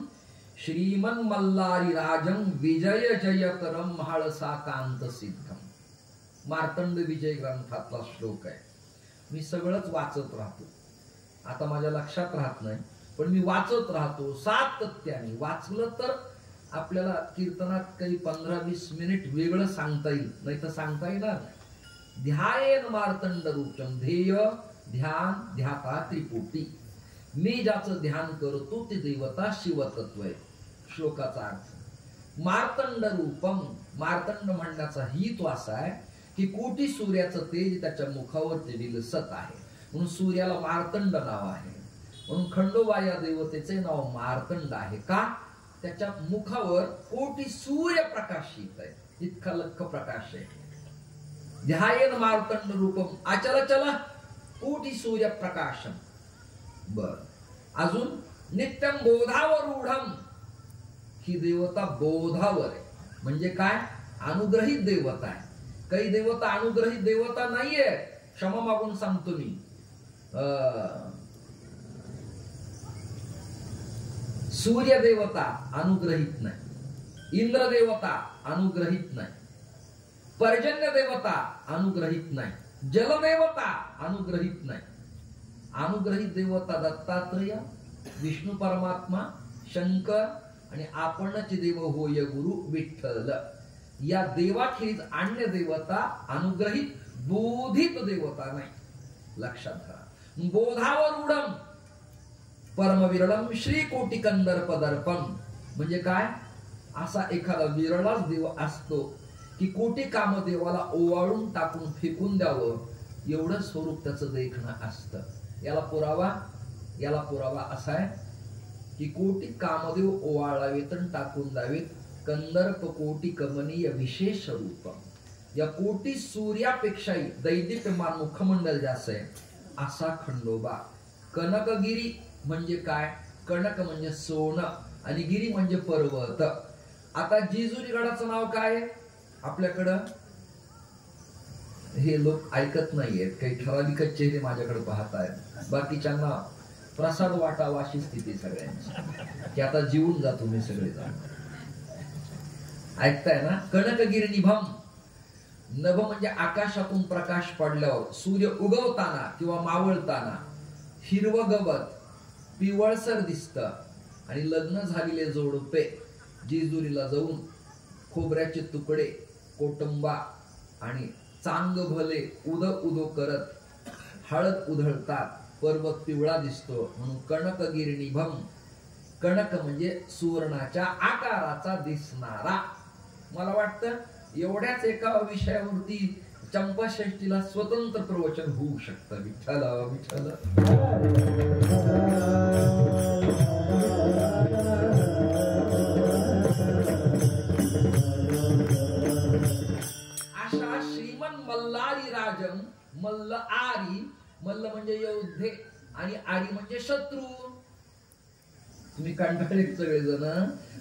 श्रीमन मल्लारी राजम विजय जयकरम म्हाळसा कांत सिद्धम. मार्तंड विजय ग्रंथातला श्लोक आहे. मी सगळंच वाचत राहतो, आता माझ्या लक्षात राहत नाही, पण मी वाचत राहतो सातत्याने. वाचलं तर आपल्याला कीर्तनात काही 15-20 मिनिट वेगळं सांगता येईल, नाही तर सांगता येणार नाही. ध्यायेन मार्तंड रूपम, ध्येय ध्यान, ध्याता त्रिपुटी. मी ज्याचं ध्यान करतो ते देवता शिवतत्व आहे. श्लोकाचा अर्थ मार्तंड रूपम, मार्तंड म्हणण्याचा हेतू असा आहे की कोटी सूर्याचं तेज त्याच्या मुखावर ते विलसत आहे, म्हणून सूर्याला मार्तंड नाव आहे. म्हणून खंडोबा या देवतेचे नाव मार्तंड आहे. का? त्याच्या मुखावर कोटी सूर्य प्रकाशित आहे, इतका लख प्रकाश आहे. ध्यायेन मार्तंड रूपम अचलचल कोटी सूर्य प्रकाशम. बर, अजून नित्यम बोधावरूढम, ही देवता बोधावर आहे. म्हणजे काय? अनुग्रहित देवता आहे. काही देवता अनुग्रहित देवता नाहीये, क्षमा मागून सांगतो मी. सूर्य देवता अनुग्रहित नाही, इंद्र देवता अनुग्रहित नाही, पर्जन्य देवता अनुग्रहित नाही, जलदेवता अनुग्रहित नाही. अनुग्रहित देवता दत्तात्रय, विष्णू परमात्मा, शंकर आणि आपणच देव होय गुरु विठ्ठल. या देवाखेरीज अन्य देवता अनुग्रहित बोधित देवता नाही, लक्षात घ्या. बोधावरूढम परमविरलम श्रीकोटि कंदर्पदर्पम. म्हणजे काय? असा एखादा विरळाच देव असतो की कोटी कामदेवाला ओवाळून टाकून फेकून द्यावं एवढं स्वरूप त्याचं देखणं असतं. याला पुरावा असा आहे की कोटी कामदेव ओवाळावेत आणि टाकून द्यावेत, कंदर्प कोटी कमनीय विशेष रूप. या कोटी सूर्यापेक्षाही दैदिप्यमान मुखमंडल जास्त आहे असा खंडोबा. कनकगिरी म्हणजे काय? कणक म्हणजे सोनं आणि गिरी म्हणजे पर्वत. आता जेजुरी गडाचं नाव काय आपल्याकडं? हे लोक ऐकत नाहीयेत, काही ठराविकच चेहरे माझ्याकडे पाहत आहेत, बाकीच्यांना प्रसाद वाटावा अशी स्थिती सगळ्यांची की आता जीवन जा तुम्ही सगळे जा. ऐकताय ना? कणकगिरिनिभम. नभ म्हणजे आकाशातून प्रकाश पडल्यावर, सूर्य उगवताना किंवा मावळताना हिरवं गवत पिवळसर दिसतं आणि लग्न झालेले जोडपे जेजुरीला जाऊन खोबऱ्याचे तुकडे, कोटंबा आणि चांग भले उदो उदो करत हळद उधळतात. पर्वत पिवळा दिसतो म्हणून कणकगिरिनिभम. कणक म्हणजे सुवर्णाच्या आकाराचा दिसणारा. मला वाटतं एवढ्याच एका विषयावरती चंपाषष्ठीला स्वतंत्र प्रवचन होऊ शकतं. विठ्ठल विठ्ठल. अशा श्रीमन मल्लारी राजम. मल्ल आरी, मल्ल म्हणजे योद्धे आणि आरी म्हणजे शत्रू. तुम्ही कंटाळले सगळेजण,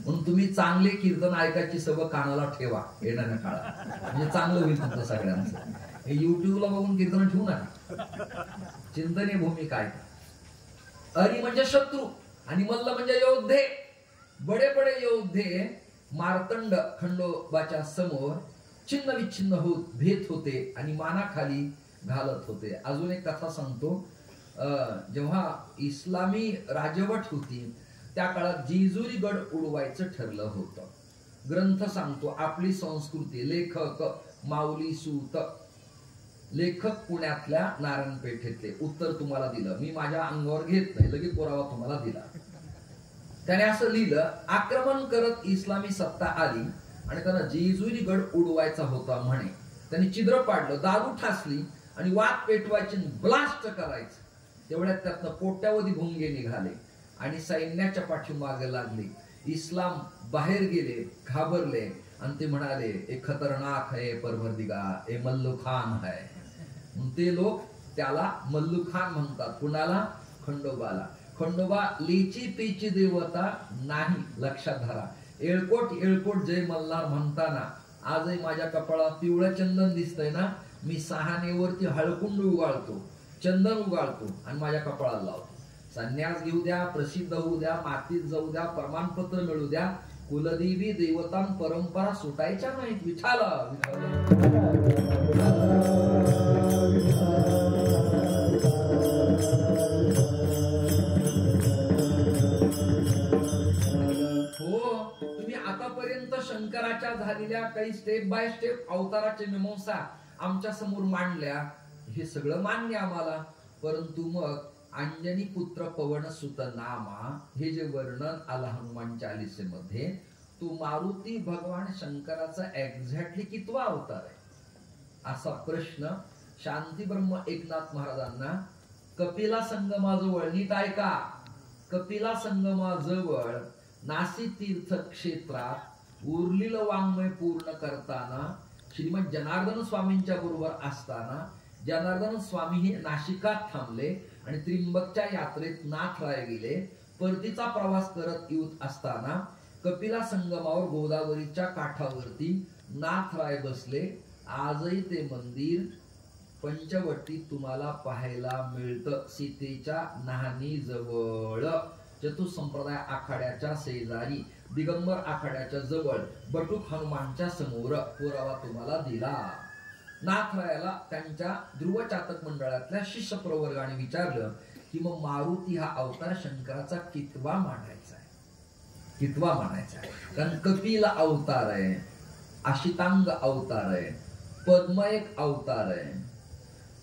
म्हणून तुम्ही चांगले कीर्तन ऐकायची सवय कानाला ठेवा येणाऱ्या काळात, म्हणजे चांगलं होईल तुमचं सगळ्यांचं. हे युट्यूबला बघून कीर्तन ठेवू नका, चिंतनीय भूमिका ऐका. अरी म्हणजे शत्रू आणि मल्ल म्हणजे योद्धे. बडे बडे योद्धे मार्तंड खंडोबाच्या समोर छिन्न विच्छिन्न होत भेट होते आणि मानाखाली घालत होते. अजून एक कथा सांगतो. जेव्हा इस्लामी राजवट होती त्या काळात जेजुरी गड उडवायचं ठरलं होतं. ग्रंथ सांगतो आपली संस्कृती. लेखक माऊली सूत, लेखक पुण्यातल्या नारायणपेठेतले. उत्तर तुम्हाला दिलं मी, माझ्या अंगावर घेत नाही, लगेच पुरावा तुम्हाला दिला. त्याने असं लिहिलं, आक्रमण करत इस्लामी सत्ता आली आणि त्यांना जेजुरी गड उडवायचा होता म्हणे. त्यांनी छिद्र पाडलं, दारू ठासली आणि वाद पेटवायची, ब्लास्ट करायचं. तेवढ्यात त्यातनं कोट्यावधी भुंगे निघाले आणि सैन्याच्या पाठीमागे लागले. इस्लाम बाहेर गेले, घाबरले आणि ते म्हणाले एक खतरनाक है परवरदिगार, ए मल्लू खान है. ते लोक त्याला मल्लू खान म्हणतात. कुणाला? खंडोबाला. खंडोबा लेची पेची देवता नाही, लक्षात धरा. येळकोट येळकोट जय मल्हार म्हणताना आजही माझ्या कपाळात पिवळं चंदन दिसतंय ना, मी सहानेवरती हळकुंड उगाळतो, चंदन उगाळतो आणि माझ्या कपाळाला लावतो. संन्यास घेऊ द्या, प्रसिद्ध होऊ द्या, मातीत जाऊ द्या, प्रमाणपत्र मिळू द्या, कुलदेवी देवतां परंपरा सुटायच्या नाहीत. विठाला हो. तुम्ही आतापर्यंत शंकराच्या झालेल्या काही स्टेप बाय स्टेप अवताराचे मीमांसा आमच्या समोर मांडल्या, हे सगळं मान्य आम्हाला. परंतु मग अंजनी पुत्र पवन सुत नामा हे जे वर्णन आलं हनुमान चालिसेमध्ये, तो मारुती भगवान शंकराचा एक्झॅक्टली कितवा अवतार आहे असा प्रश्न शांती ब्रह्म एकनाथ महाराजांना कपिला संगमाजवळ, नीट ऐका, कपिला संगमाजवळ नासी तीर्थ क्षेत्रात उरलेलं वाङ्मय पूर्ण करताना श्रीमद जनार्दन स्वामींच्या बरोबर असताना जनार्दन स्वामी हे नाशिकात थांबले आणि त्रिंबकच्या यात्रेत नाथराय गेले. परतीचा प्रवास करत येत असताना कपिला संगमावर गोदावरीच्या काठावरती नाथराय बसले. आजही ते मंदिर पंचवटीत तुम्हाला पाहायला मिळतं, सीतेच्या नाहनी जवळ, चतुसंप्रदाय आखाड्याच्या शेजारी, दिगंबर आखाड्याच्या जवळ, बटुक हनुमानच्या समोर. पुरावा तुम्हाला दिला. नाथरायाला त्यांच्या ध्रुव चातक मंडळातल्या शिष्य प्रवर्गाने विचारलं की मग मारुती हा अवतार शंकराचा कितवा मानायचा आहे, कितवा मानायचा आहे? कारण कपिला अवतार आहे, आशितांग अवतार आहे, पद्म एक अवतार आहे,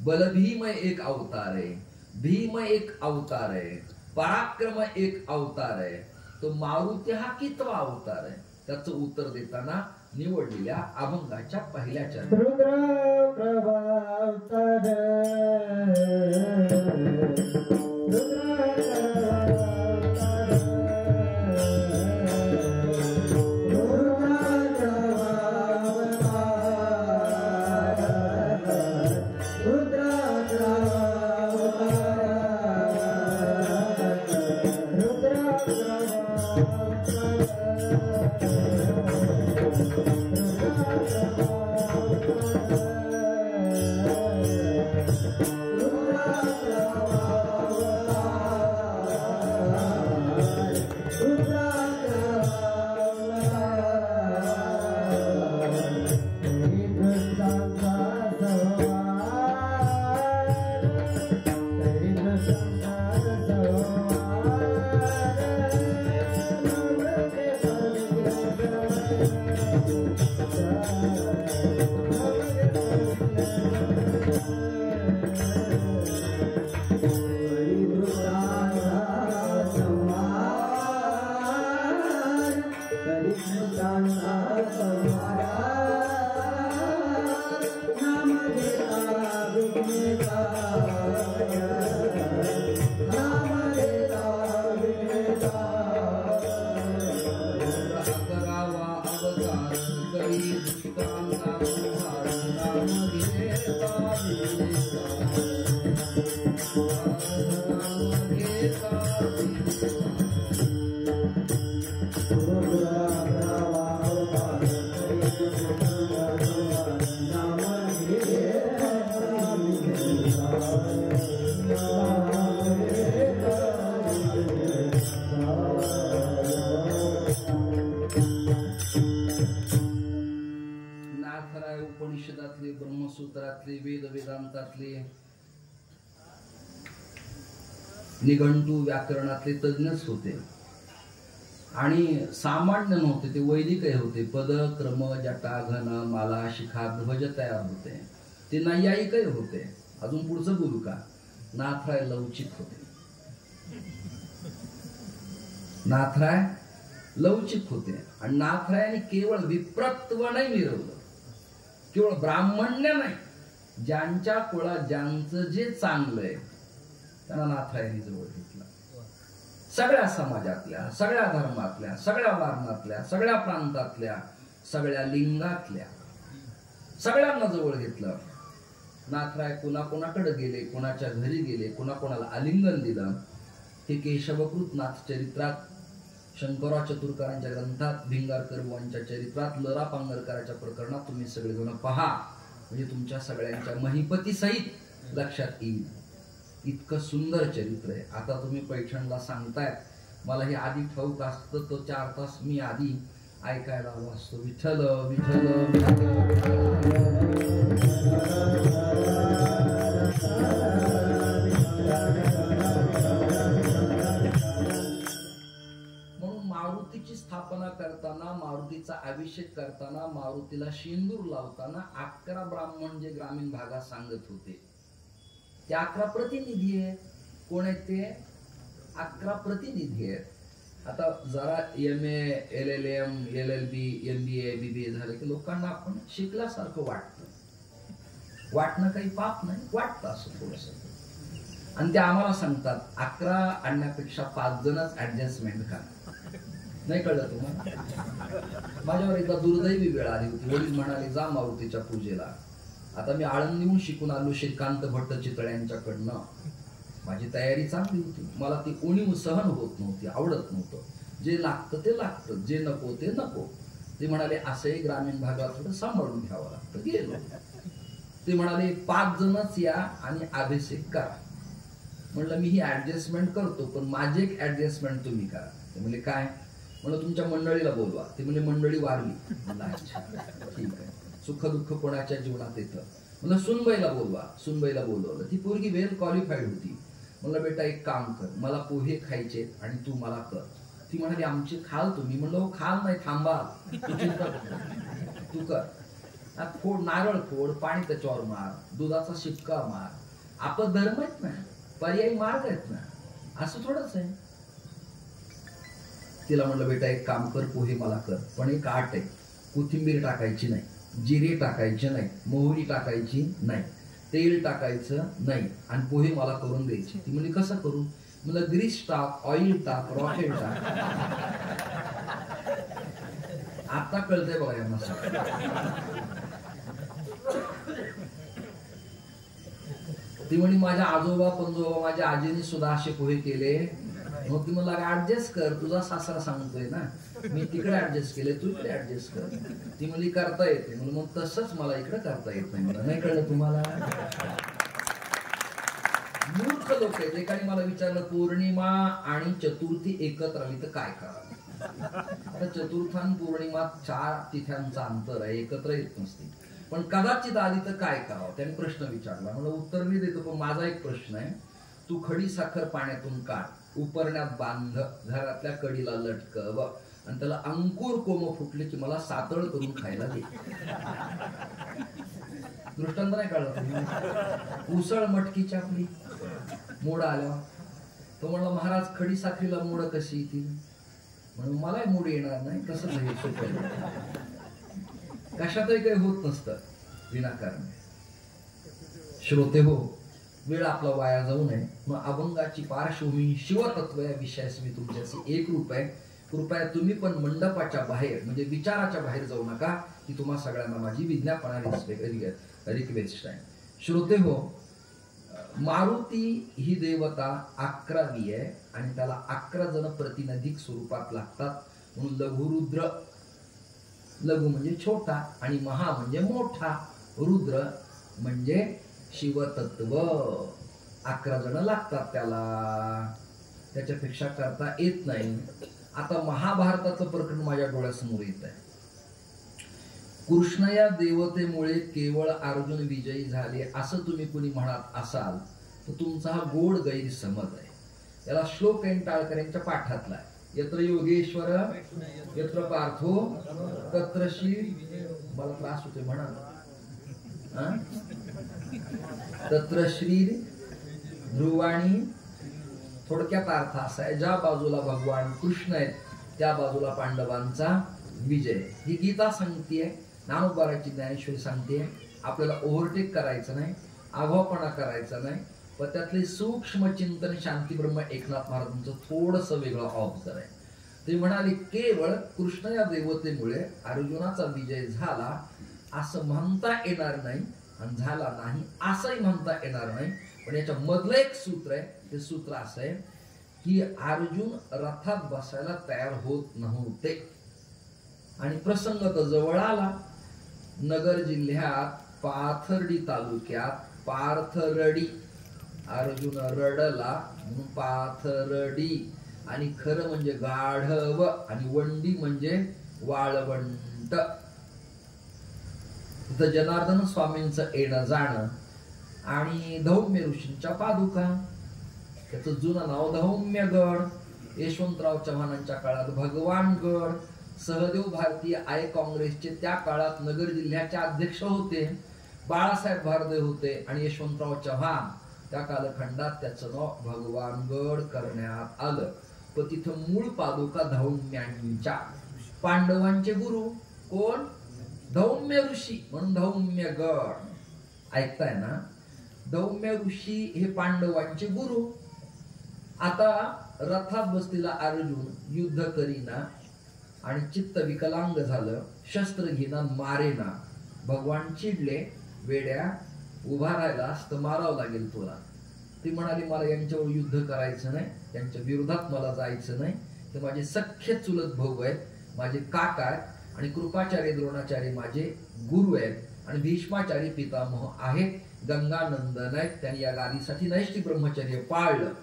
बलभीम एक अवतार आहे, भीम एक अवतार आहे, पराक्रम एक अवतार आहे. तो मारुती हा कितवा अवतार आहे? त्याचं उत्तर देताना निवडलेल्या अभंगाच्या पहिल्या चरणात रुद्र प्रभावतार नाथराय उपनिषदातले, ब्रह्मसूत्रातले, वेद वेदांतातले, निघंटू व्याकरणातले तज्ञच होते आणि सामान्य नव्हते, ते वैदिकही होते. पद क्रम जटा घन माला शिखा ध्वज तयार होते. ते नैयायिकही होते. अजून पुढचं बोलू का? नाथराय लवचिक होते. नाथराय लवचिक होते आणि नाथरायाने केवळ विप्रत्व नाही मिळवलं, केवळ ब्राह्मण्य नाही, ज्यांच्या कुळात ज्यांचं जे चांगलंय त्यांना नाथरायांनी जवळ घेतलं. सगळ्या समाजातल्या, सगळ्या धर्मातल्या, सगळ्या वर्णातल्या, सगळ्या प्रांतातल्या, सगळ्या लिंगातल्या सगळ्यांना जवळ घेतलं. नाथराय कोणाकोणाकडे गेले, कोणाच्या घरी गेले, कोणाकोणाला आलिंगन दिलं, हे केशवकृत नाथ चरित्रात, शंकरराव चतुरकरांच्या ग्रंथात, भिंगारकर बुवांच्या चरित्रात, लरा पांगरकरांच्या प्रकरणात तुम्ही सगळेजण पहा, म्हणजे तुमच्या सगळ्यांच्या महिपती सहित लक्षात येईल. इतकं सुंदर चरित्र आहे. आता तुम्ही पैठणला सांगतायत, मला हे आधी ठाऊक असतं तर 4 तास मी आधी ऐकायला आलो असतो. विठ्ठल विठ्ठल म्हणून मारुतीची स्थापना करताना, मारुतीचा अभिषेक करताना, मारुतीला शेंदूर लावताना 11 ब्राह्मण जे ग्रामीण भागात सांगत होते ते 11 प्रतिनिधी आहेत. कोण आहेत ते? 11 प्रतिनिधी आहेत. आता जरा MA LLM LLB MBA BBA झाले की लोकांना आपण शिकल्यासारखं वाटतं. वाटणं काही पाप नाही, वाटतं असं थोडस. आणि ते आम्हाला सांगतात 11 आणण्यापेक्षा 5 जणच ऍडजस्टमेंट करा. नाही कळलं तुम्हाला? माझ्यावर एकदा दुर्दैवी वेळ आली होती. वडील म्हणाले जा मारुतीच्या पूजेला. आता मी आळंदीहून शिकून आलो श्रीकांत भट्ट चितळ्यांच्याकडनं. माझी तयारी चांगली होती, मला ती उणीव सहन होत नव्हती, आवडत नव्हतं. जे लागतं ते लागतं, जे नको ते नको. ते म्हणाले असंही ग्रामीण भागात थोडं सांभाळून घ्यावं लागतं. गेलो. ते म्हणाले 5 जणच या आणि अभिषेक करा. म्हणलं मी ही ऍडजस्टमेंट करतो, पण माझी एक ऍडजस्टमेंट तुम्ही करा. ते म्हणजे काय? म्हणलं तुमच्या मंडळीला बोलवा. ते म्हणजे मंडळी वारली. अच्छा ठीक आहे, सुख दुःख कोणाच्या जीवनात येतं. म्हणलं सुनबाईला बोलवा. सुनबाईला बोलवलं. ती पोरगी वेल क्वालिफाईड होती. म्हणलं बेटा एक काम कर, मला पोहे खायचे आणि तू मला कर. ती म्हणाली आमची खाल तुम्ही. म्हणलं खाल नाही, थांबा, तू कर. फोड, नारळ फोड, पाणी त्याच्यावर मार, दुधाचा शिपका मार. आपण धर्म आहेत ना, पर्यायी मार्ग आहेत ना, असं थोडंच आहे. तिला म्हणलं बेटा एक काम कर, पोहे मला कर, पण एक आट आहे, कोथिंबीर टाकायची नाही, जिरे टाकायचे नाही, मोहरी टाकायची नाही, तेल टाकायचं नाही आणि पोहे मला करून द्यायचे. ती म्हणजे कसं करू? म्हणलं ग्रीस टाक, ऑइल टाक, रॉकेल टाक. आता कळतंय बघा यांना. ती म्हणे माझ्या आजोबा पंजोबा माझ्या आजीने सुद्धा असे पोहे केले. मग ती मला ऍडजस्ट कर, तुझा सासरा सांगतोय ना, मी तिकडे ऍडजस्ट केले, तू इकडे ऍडजस्ट कर. ती म्हणली करता येते. म्हणून मग तसंच मला इकडे करता येत नाही. मला नाही कळलं तुम्हाला? मूर्ख लोक आहेत. एकाने मला विचारलं पौर्णिमा आणि चतुर्थी एकत्र आली तर काय करावं? आता चतुर्थ आणि पौर्णिमा 4 तिथ्यांचा अंतर आहे, एकत्र येत नसते. पण कदाचित आली तर काय करावं? त्याने प्रश्न विचारला. मला उत्तर मी देतो, पण माझा एक प्रश्न आहे. तू खडी साखर पाण्यातून काढ, उपरण्यात बांध, घरातल्या कडीला लटकव आणि त्याला अंकुर कोंब फुटले की मला सातळ करून खायला दे. दृष्टांत नाही कळलं? उसळ मटकीची आपली मोड आल्यावर तो म्हणला महाराज खडी साखरीला मोड कशी येतील? म्हणून मलाही मोड येणार नाही. तसंच हे सोपं, कशातही काही होत नसतं विनाकारण. श्रोते हो, वेळ आपला वाया जाऊ नये. मग अभंगाची पार्श्वभूमी शिवतत्व या विषयास मी तुमच्याशी एकरूप आहे. कृपया तुम्ही पण मंडपाच्या बाहेर म्हणजे विचाराच्या बाहेर जाऊ नका. की तुम्हा सगळ्यांना माझी विज्ञापना रिक्वेस्ट आहे. श्रोते हो, मारुती ही देवता 11वी आहे आणि त्याला 11 जण प्रतिनिधिक स्वरूपात लागतात. म्हणून लघुरुद्र, लघु म्हणजे छोटा आणि महा म्हणजे मोठा, रुद्र म्हणजे शिवतत्व. 11 जण लागतात त्याला, त्याच्यापेक्षा करता येत नाही. आता महाभारताचं प्रकरण माझ्या डोळ्यासमोर येत आहे. कृष्ण या देवतेमुळे केवळ अर्जुन विजयी झाले असं तुम्ही कुणी म्हणत असाल तर तुमचा हा गोड गैरसमज आहे. याला श्लोक टाळकर यांच्या पाठातला आहे. यत्र योगेश्वर यत्र पार्थो तत्र श्री, मला त्रास होते म्हणा, तत्र श्री ध्रुवाणी. थोडक्यात अर्थ असा आहे, ज्या बाजूला भगवान कृष्ण आहेत त्या बाजूला पांडवांचा विजय. ही गीता सांगतेय, ज्ञानोबाराची ज्ञानेश्वरी सांगते. आपल्याला ओव्हरटेक करायचं नाही, आघावपणा करायचा नाही, पण त्यातले सूक्ष्म चिंतन शांती ब्रह्म एकनाथ महाराजांचं थोडस वेगळं ऑब्झर्व आहे. ते म्हणाले केवळ कृष्ण या देवतेमुळे अर्जुनाचा विजय झाला असं म्हणता येणार नाही, आणि झाला नाही असंही म्हणता येणार नाही. पण याच्या मधलं एक सूत्र आहे, ते सूत्र असं आहे की अर्जुन रथात बसायला तयार होत नव्हते. आणि प्रसंग तर जवळ आला. नगर जिल्ह्यात पाथर्डी तालुक्यात पार्थरडी, अर्जुन रडला म्हणून पाथरडी, आणि खरं म्हणजे गाढव, आणि वंडी म्हणजे वाळवंट. तिथं जनार्दन स्वामींचं येणं जाणं, आणि धौम्य ऋषींच्या पादुका. त्याचं जुनं नाव धौम्यगड. यशवंतराव चव्हाणांच्या काळात भगवानगड. सहदेव भारतीय आय काँग्रेसचे त्या काळात नगर जिल्ह्याचे अध्यक्ष होते. बाळासाहेब भारदेव होते, आणि यशवंतराव चव्हाण त्या कालखंडात त्याचं नाव भगवानगड करण्यात आलं. पण तिथं मूळ पादुका धौम्यांच्या. पांडवांचे गुरु कोण? धौम्य ऋषी, म्हणून धौम्यगड. ऐकताय ना? धौम्य ऋषी हे पांडवांचे गुरु. आता रथात बसलेला अर्जुन युद्ध करीना, आणि चित्त विकलांग झालं, शस्त्र घेणा मारेना. भगवान चिडले, वेड्या उभा राहिलास तर मारावं लागेल तुला. ती म्हणाली मला यांच्यावर युद्ध करायचं नाही, त्यांच्या विरोधात मला जायचं नाही. ते माझे सख्य चुलत भाऊ आहेत, माझे काका आहेत, आणि कृपाचार्य द्रोणाचार्य माझे गुरु आहेत, आणि भीष्माचार्य पितामह आहेत, गंगानंदन आहेत. त्यांनी या गादीसाठी नैष्ठिक ब्रह्मचर्य पाळलं.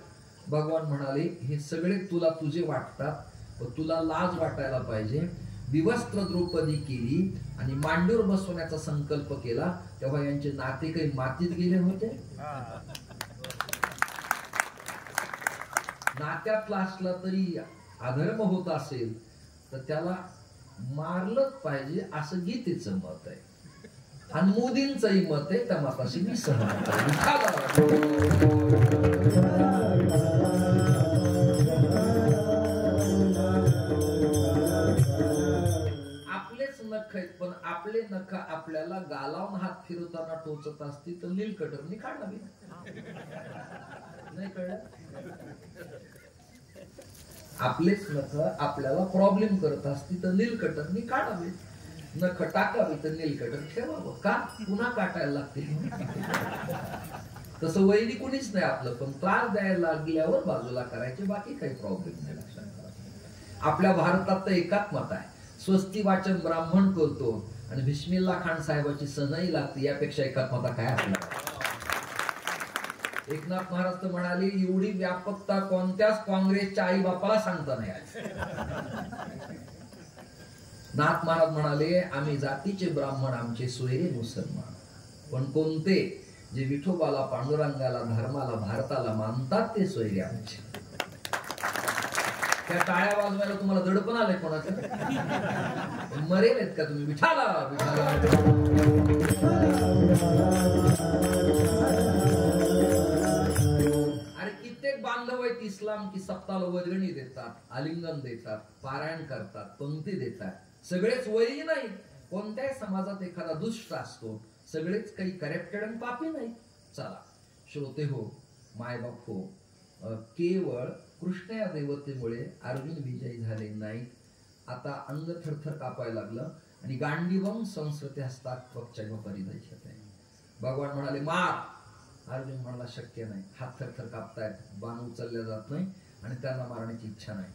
भगवान म्हणाले हे सगळे तुला तुझे वाटतात, पण तुला लाज वाटायला पाहिजे. विवस्त्र द्रौपदी केली आणि मांडीवर बसवण्याचा संकल्प केला, तेव्हा यांचे नाते काही मातीत गेले होते? नात्यातला असला तरी अधर्म होत असेल तर त्याला मारलंच पाहिजे असं गीतेचं मत आहे. आणि मोदींचंही मत आहे, त्या मताशी मी सहमत आहे. नख आहेत, पण आपले नख आपल्याला गालावून हात फिरवताना टोचत असतील तर नीलकटरनी काढावी. नाही कळलं? आपलेच नख आपल्याला प्रॉब्लेम करत असतील तर नीलकटरनी काढावे. नख टाकावी तर नीलकटर ठेवावं. का? पुन्हा काटायला लागतील. तसं वैरी कुणीच नाही आपलं, पण त्रास द्यायला लागल्यावर बाजूला करायचे, बाकी काही प्रॉब्लेम नाही. लक्षात करा. आपल्या भारतात तर एकाच मत आहे, स्वस्ती वाचन ब्राह्मण करतो आणि बिस्मिल्ला खान साहेबाची सनई लागते, यापेक्षा एकाच मता काय आपल्याला. एकनाथ महाराज तर म्हणाले एवढी व्यापकता कोणत्याच काँग्रेसच्या आई बापाला सांगता नाही आली. नाथ महाराज म्हणाले आम्ही जातीचे ब्राह्मण, आमचे सोयरे मुसलमान, पण कोणते? जे विठोबाला, पांडुरंगाला, धर्माला, भारताला मानतात ते सोयरे आमचे. त्या टाळ्या वाजवायला तुम्हाला दडपण आलंय कोणाचं? मरेल आहेत का तुम्ही? विठाला अरे कित्येक बांधव आहेत इस्लाम की सप्ताला वर्गणी देतात, आलिंगन देतात, पारायण करतात, पंक्ती देतात. सगळेच वैरी नाही. कोणत्याही समाजात एखादा दुष्ट असतो, सगळेच काही करेक्टेड आणि पापी नाही. चला श्रोते हो, मायबाप हो, केवळ कृष्ण या देवतेमुळे अर्जुन विजयी झाले नाही. आता अंग थरथर कापायला लागलं आणि गांडीवम संस्कृती हस्तात पक्षाच्या परिदर्शते. भगवान म्हणाले मार. अर्जुन म्हणाला शक्य नाही, हात थरथर कापतायत, बाण उचलल्या जात नाही आणि त्यांना मारण्याची इच्छा नाही.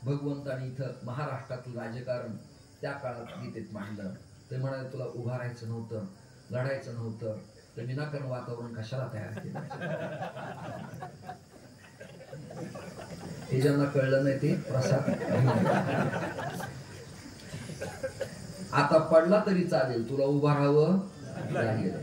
भगवंतानी इथं महाराष्ट्रातलं राजकारण त्या काळात गीतेत मांडलं. ते म्हणाले तुला उभा राहायचं नव्हतं, लढायचं नव्हतं, तर विनाकारण वातावरण कशाला तयार केलं? हे ज्यांना कळलं नाही ते प्रसाद. आता पडला तरी चालेल, तुला उभा राहावं लागेल.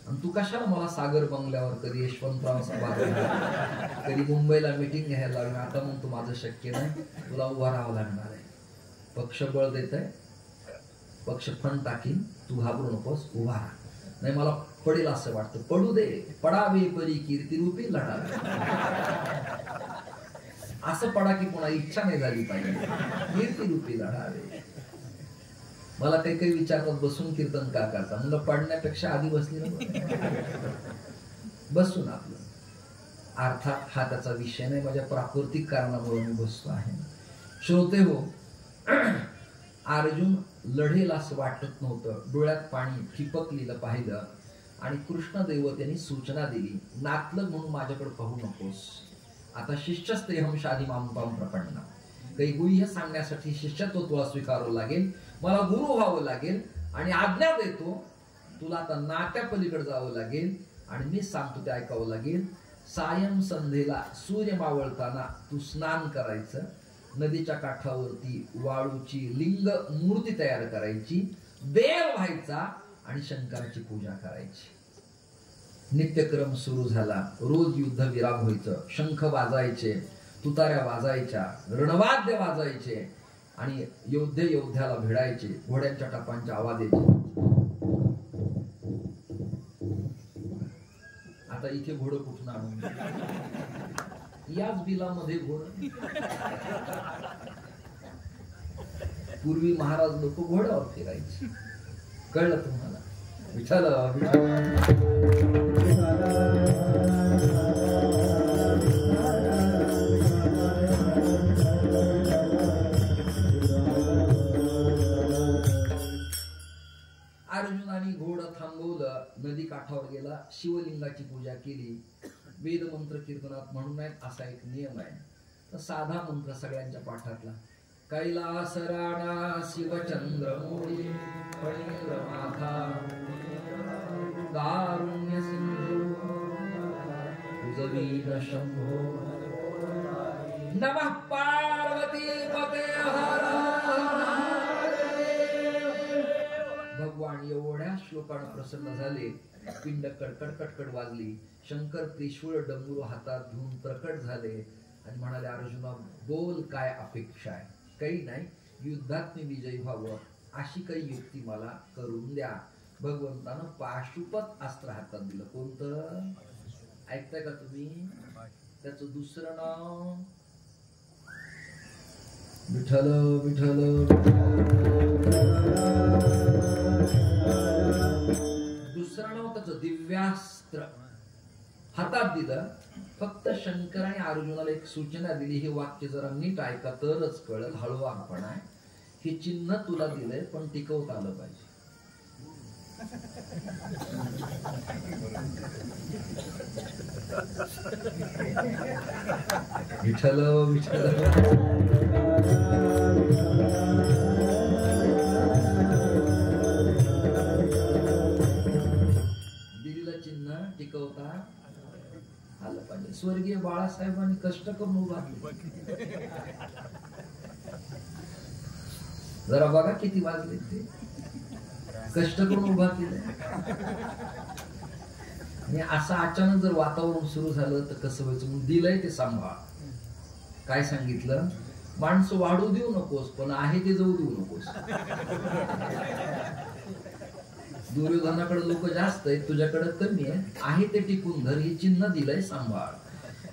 आणि तू कशाला मला सागर बंगल्यावर, कधी यशवंतराव सभागृहात, कधी मुंबईला मीटिंग घ्यायला लागणार. आता मग तू माझं शक्य नाही, तुला उभा राहावं लागणार आहे. पक्ष बळ देत आहे, पक्ष फण टाकीन, तू घाबरू नकोस, उभा राहा. नाही मला पडेल असं वाटतं, पडू दे, पडावे परी कीर्ती रूपी लढावे. असं पडा की पुन्हा इच्छा नाही झाली पाहिजे, कीर्ती रूपी लढावे. मला काही विचारतात बसून कीर्तन का करता, म्हणलं पडण्यापेक्षा आधी बसली ना, बसून आपलं. अर्थात हा त्याचा विषय नाही, माझ्या प्राकृतिक कारणामुळे मी बसतो आहे. श्रोते हो, अर्जुन लढेल असं वाटत नव्हतं. डोळ्यात पाणी ठिपकलेलं पाहिलं आणि कृष्णदेव त्यांनी सूचना दिली, नातलं म्हणून माझ्याकडे पाहू नकोस. आता शिष्यस्तेहम शादी मामपाम प्रपन्ना, काही गुह्य सांगण्यासाठी शिष्यत्व तुला स्वीकारावं लागेल, मला गुरु व्हावं लागेल. आणि आज्ञा देतो तुला, आता नात्या पलीकडे जावं लागेल आणि मी सांगतो ते ऐकावं लागेल. सायं संध्येला सूर्य मावळताना तू स्नान करायचं, नदीच्या काठावरती वाळूची लिंग मूर्ती तयार करायची, बेल व्हायचा आणि शंकराची पूजा करायची. नित्यक्रम सुरू झाला. रोज युद्ध विराम व्हायचं, शंख वाजायचे, तुताऱ्या वाजायच्या, रणवाद्य वाजायचे आणि योद्धे योद्ध्याला भिडायचे, घोड्यांच्या टापांचे आवाज यायचे. आता इथे घोडं कुठून आणून, याच बिलामध्ये घोडं. पूर्वी महाराज लोक घोड्यावर फिरायचे, कळलं तुम्हाला? विठ्ठल अर्जुनाने घोडं थांबवलं, नदी काठावर गेला, शिवलिंगाची पूजा केली. वेद मंत्र कीर्तनात म्हणून नाही असा एक नियम आहे. तर साधा मंत्र सगळ्यांच्या पाठातला, कैलास राणा शिवचंद्र मोळी फणींद्र माथा कारुण्य सिंधू उजवीन शंभो नमः पार्वती पते हर. भगवान एवढ्या श्लोकाने प्रसन्न झाले, पिंड कडकड कडकड वाजली, शंकर त्रिशूळ डमरू हातात घेऊन प्रकट झाले आणि म्हणाले, अर्जुना बोल, काय अपेक्षा आहे? काही नाही, युद्धात मी विजयी व्हावं अशी काही युक्ती मला करून द्या. भगवंतानं पाशुपत अस्त्र हातात दिलं. कोणतं ऐकताय का तुम्ही? त्याचं दुसरं नाव विठ्ठल विठ्ठल. दुसरं नाव त्याचं दिव्यास्त्र हातात दिलं. फक्त शंकर आणि अर्जुनाला एक सूचना दिली, हे वाक्य जरा नीट ऐका तरच कळेल, हळूवारपणा आहे. हे चिन्ह तुला दिलंय पण टिकवता आलं पाहिजे. विठ्ठल विठ्ठल. दिलेलं चिन्ह टिकवता आलं पाहिजे. स्वर्गीय बाळासाहेबांनी कष्ट करून उभा केलं. जरा बघा किती वाजले, ते कष्ट करून उभा केलं. आणि असं अचानक जर वातावरण सुरू झालं तर कसं व्हायचं? मग दिलंय ते सांभाळ. काय सांगितलं? माणसं वाढू देऊ नकोस, पण आहे ते जाऊ देऊ नकोस. दुर्योधनाकडे लोक जास्त आहेत, तुझ्याकडे कमी आहे ते टिकून धर. हे चिन्ह दिलंय, सांभाळ.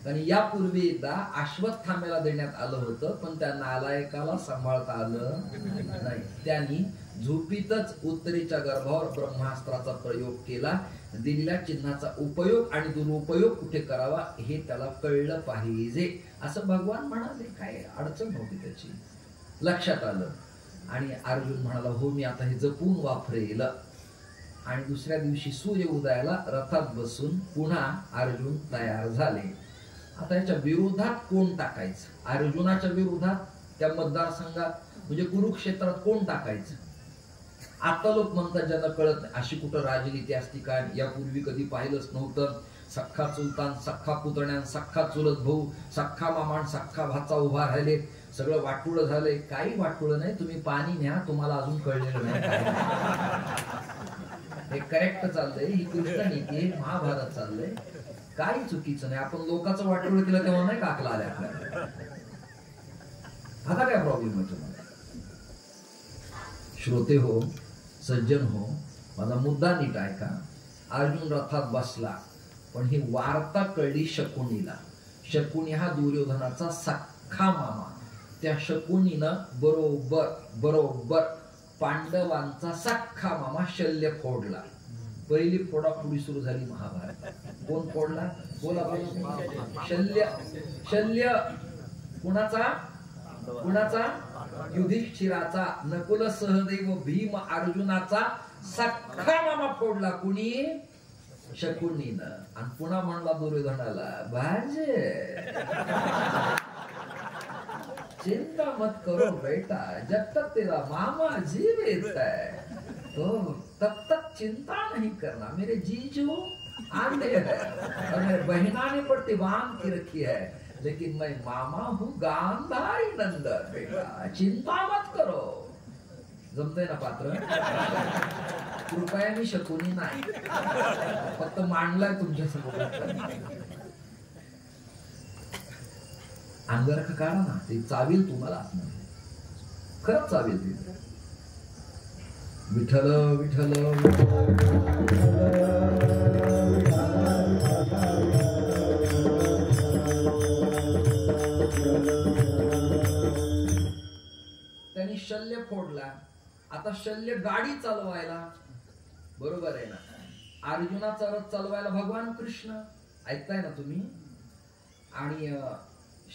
आणि यापूर्वी एकदा अश्वत्थाम्याला देण्यात आलं होतं, पण त्या नालायकाला सांभाळता आलं नाही. त्यांनी झोपीतच उत्तरेच्या गर्भावर ब्रह्मास्त्राचा प्रयोग केला. दिलेल्या चिन्हाचा उपयोग आणि दुरुपयोग कुठे करावा हे त्याला कळलं पाहिजे, असं भगवान म्हणाले. काय अडचण नव्हती त्याची, लक्षात आलं. आणि अर्जुन म्हणाला, हो मी आता हे जपून वापरेल. आणि दुसऱ्या दिवशी सूर्य उदयाला रथात बसून पुन्हा अर्जुन तयार झाले. आता याच्या विरोधात कोण टाकायचं? अर्जुनाच्या विरोधात त्या मतदारसंघात म्हणजे कुरुक्षेत्रात कोण टाकायचं? आता लोक म्हणतात ज्यांना कळत नाही, अशी कुठं राजनीती असती काय? यापूर्वी कधी पाहिलंच नव्हतं. सख्खा चुलतान, सख्खा पुतण्यान, सख्खा चुलत भाऊ, सख्खा मामान, सख्खा भाचा उभा राहिले. सगळं वाटुळं झालंय. काही वाटुळं नाही, तुम्ही पाणी न्या, तुम्हाला अजून कळलेलं नाही काय. हे करेक्ट चाललंय, ही कृष्ण नीती आहे, महाभारत चाललंय, काही चुकीचं नाही. आपण लोकांचं वाटुळं केलं तेव्हा नाही काकला आल्या आपल्याला. आता काय प्रॉब्लेम आहे तुम्हाला? श्रोते हो, सज्जन हो, माझा मुद्दा नीट ऐका. अर्जुन रथात बसला, पण ही वार्ता कळली शकुनीला. शकुनी हा दुर्योधनाचा सख्खा मामा. त्या शकुनीनं बरोबर पांडवांचा सख्खा मामा शल्य फोडला. पहिली फोडाफोडी सुरू झाली महाभारतात. कोण फोडला? बोला बोला. शल्य कुणाचा? युधिष्ठिराचा. नकुल सहदेव भीम अर्जुनाचा सख्खा मामा फोडला. कुणी? शकुनीनं. आणि पुन्हा म्हणला दुर्योधनाला, भाजे चिंता मत करो बेटा, जब तक तेरा मामा जीवित है तो तब तक चिंता नहीं करना. मेरे जीजू आंधे हैं और मेरे बहना ने पट्टी बांध के रखी है, लेकिन मैं मामा हूँ गांधारी नंदन. बेटा चिंता मत करो. जमतंय ना पात्र? कृपया मी शकुनी नाही, फक्त मांडलाय तुमच्या समोर. अंगरखा काढा ना, ते चावील तुम्हाला आतमध्ये. खरंच चावील ते. विठ्ठल विठ्ठल त्यांनी शल्य फोडला. आता शल्य गाडी चालवायला, बरोबर आहे ना, अर्जुनाचा रथ चालवायला भगवान कृष्ण. ऐकताय ना तुम्ही? आणि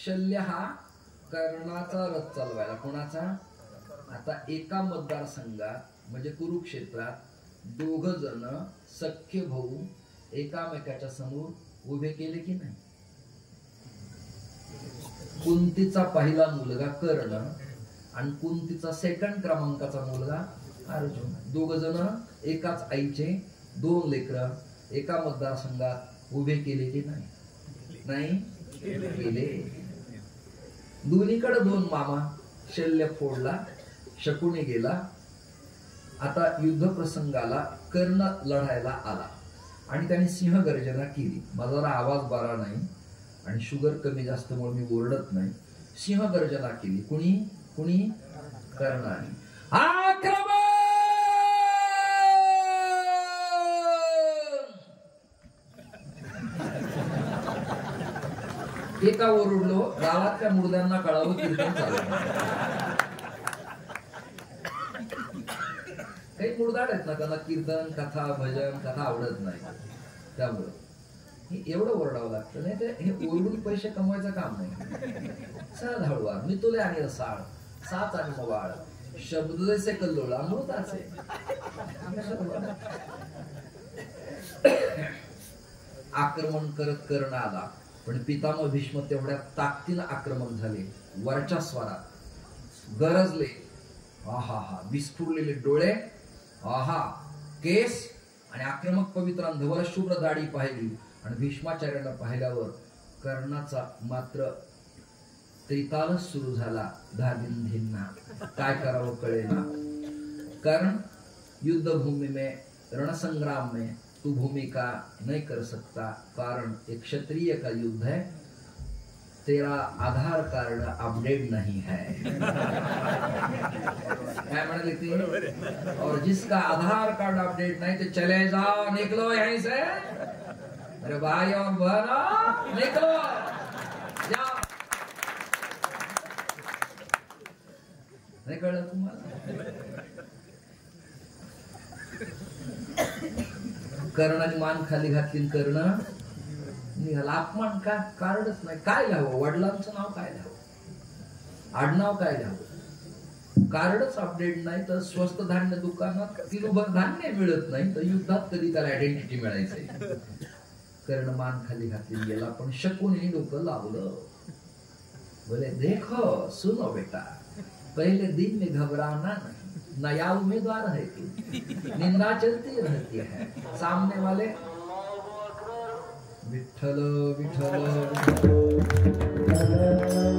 शल्य हा कर्णाचा रथ चालवायला. कोणाचा? आता एका मतदारसंघात म्हणजे कुरुक्षेत्रात 2 जण सख्य भाऊ एकामेकाच्या समोर उभे केले की नाही? कुंतीचा पहिला मुलगा कर्ण आणि कुंतीचा सेकंड क्रमांकाचा मुलगा अर्जुन. 2 जण एकाच आईचे 2 लेकरं एका मतदारसंघात उभे केले की नाही? केले. दोन्हीकडे 2 मामा. शल्य फोडला, शकुनी गेला. आता युद्ध प्रसंगाला कर्ण लढायला आला आणि त्याने सिंह गर्जना केली. माझा जरा आवाज बरा नाही आणि शुगर कमी जास्त म्हणून मी ओरडत नाही. सिंह गर्जना केली. कुणी? कर्णाने. आक्रमण! एका ओरडलो, गावातल्या मुर्द्यांना कळावं कीर्तन चालू. काही मुर्दाड आहेत ना, त्यांना कीर्तन कथा भजन कथा आवडत नाही. त्यामुळं हे एवढं ओरडावं लागतं. नाही तर हे ओरडून पैसे कमवायचं काम नाही. सहज हळूवार मी तुले आणि साळ साच आणि मवाळ शब्द जैसे कल्लोळ अमृताचे. आक्रमण करत कर्ण आला, पण पितामह भीष्म तेवढ्या ताकदीनं आक्रमक झाले. वरच्या स्वरात गरजले. आहा, विस्फुरलेले डोळे, आहा, केस आणि आक्रमक पवित्र अंधवर शुभ्र दाढी पाहिली. आणि भीष्माचार्याला पाहिल्यावर कर्णाचा मात्र त्रितालच सुरू झाला. धादिंधींना काय करावं कळेना. कारण युद्ध भूमि में, रणसंग्राम में तू भूमिका नहीं कर सकता, कारण एक क्षत्रिय का युद्ध है, तेरा आधार कार्ड अपडेट नहीं है. क्या म्हणाले ते? और जिसका आधार कार्ड अपडेट नहीं तो चले जाओ, निकलो यहीं से. अरे भाई और बहनों, निकलो जाओ. नाही कळलं तुम्हाला? कर्णाने मान खाली घातली. कर्ण निघाला. अपमान का? कार्डच नाही. काय लिहावं? वडिलांचं नाव काय लिहावं? आडनाव काय लिहावं? कार्डच अपडेट नाही तर स्वस्त धान्य दुकानात किलोभर धान्य मिळत नाही तर युद्धात कधी त्याला आयडेंटिटी मिळायचंय. कर्ण मान खाली घातली गेला. पण शकुनीने डोकं लावलं. बोले देखो सुनो बेटा, पहले दिन में घबराना नहीं, नया उम्मीदवार है तू, निंदा चलती रहती है, सामने वाले विठ्ठल विठ्ठल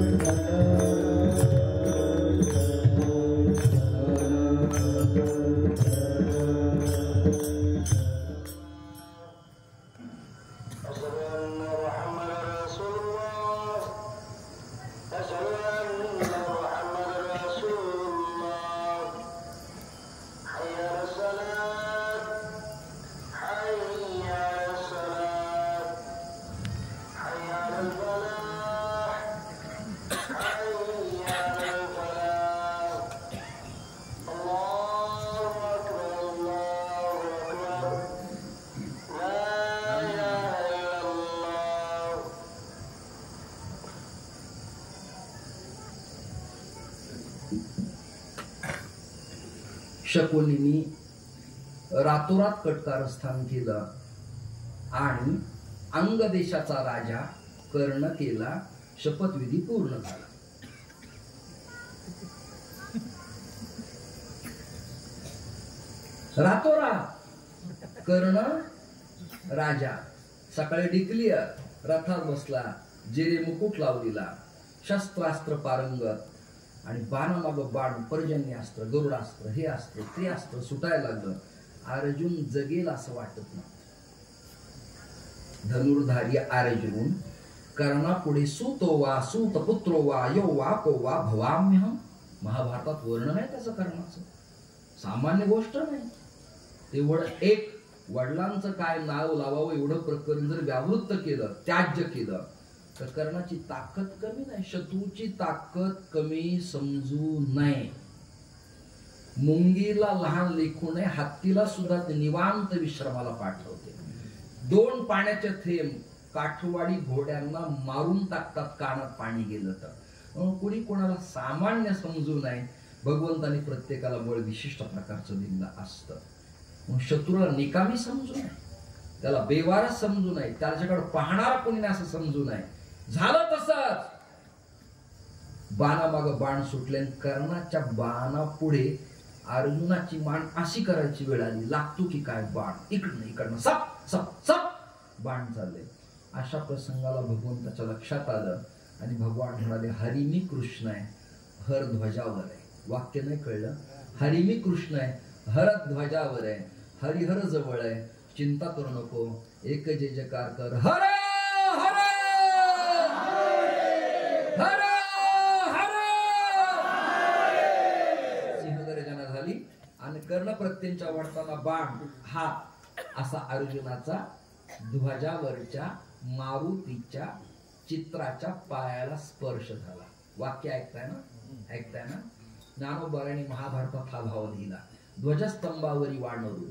विठ्ठल शकुनीनी रातोरात कटकारस्थान केलं आणि अंग देशाचा राजा कर्ण केला. शपथविधी पूर्ण झाला. रातोरात कर्ण राजा सकाळी डिक्लिअर रथात बसला, जेरे मुकुट लावलेला, शस्त्रास्त्र पारंगत आणि बाणामाग बाण, पर्जन्यास्त्र, गरुडास्त्र, हे अस्त्र ते अस्त्र सुटायला लागलं. अर्जुन जगेल असं वाटत नव्हतं. धनुर्धारी अर्जुन कर्णापुढे सूतो वा सूत पुत्रो वा यो वा को वा भवाम्यहम. महाभारतात वर्णन आहे त्याचं कर्णाचं, सामान्य गोष्ट नाही. तेवढं एक वडिलांचं काय नाव लावावं एवढं प्रकरण जर व्यावृत्त केलं, त्याज्य केलं, तर कर्णाची ताकद कमी नाही, शत्रूची ताकद कमी समजू नये. मुंगीला लहान लेखू नये, हत्तीला सुद्धा निवांत विश्रामाला पाठवते. 2 पाण्याचे थेंब काठवाडी घोड्यांना मारून टाकतात कानात पाणी गेलं तर. कुणी कोणाला सामान्य समजू नये. भगवंतानी प्रत्येकाला बळ विशिष्ट प्रकारचं दिलेलं असतं. मग शत्रूला निकामी समजू नये, त्याला बेवारा समजू नये, त्याच्याकडे पाहणारा कोणी नाही असं समजू नये. झालं तसंच. बाणामाग बाण सुटले. कर्णाच्या बाणापुढे अर्जुनाची मान अशी करायची वेळ आली. लागतो की काय बाण, इकडनं सप सप सप बाण चालले. अशा प्रसंगाला भगवंताच्या लक्षात आलं आणि भगवान म्हणाले, हरी मी कृष्ण आहे, हर ध्वजावर आहे. वाक्य नाही कळलं. हरी मी कृष्ण आहे, हर ध्वजावर आहे, हरिहर जवळ आहे, चिंता करू नको, एक जय जयकार कर, हर हर हर हर. सिंहगर्जना झाली आणि कर्णप्रत्यंच्या वाढताना बाण हा असा अर्जुनाचा ध्वजावरच्या मारुतीच्या चित्राच्या पायाला स्पर्श झाला. वाक्य ऐकताय ना? ज्ञानोबारांनी महाभारतात हा भाव लिहिला. ध्वजस्तंभावरी वानरू,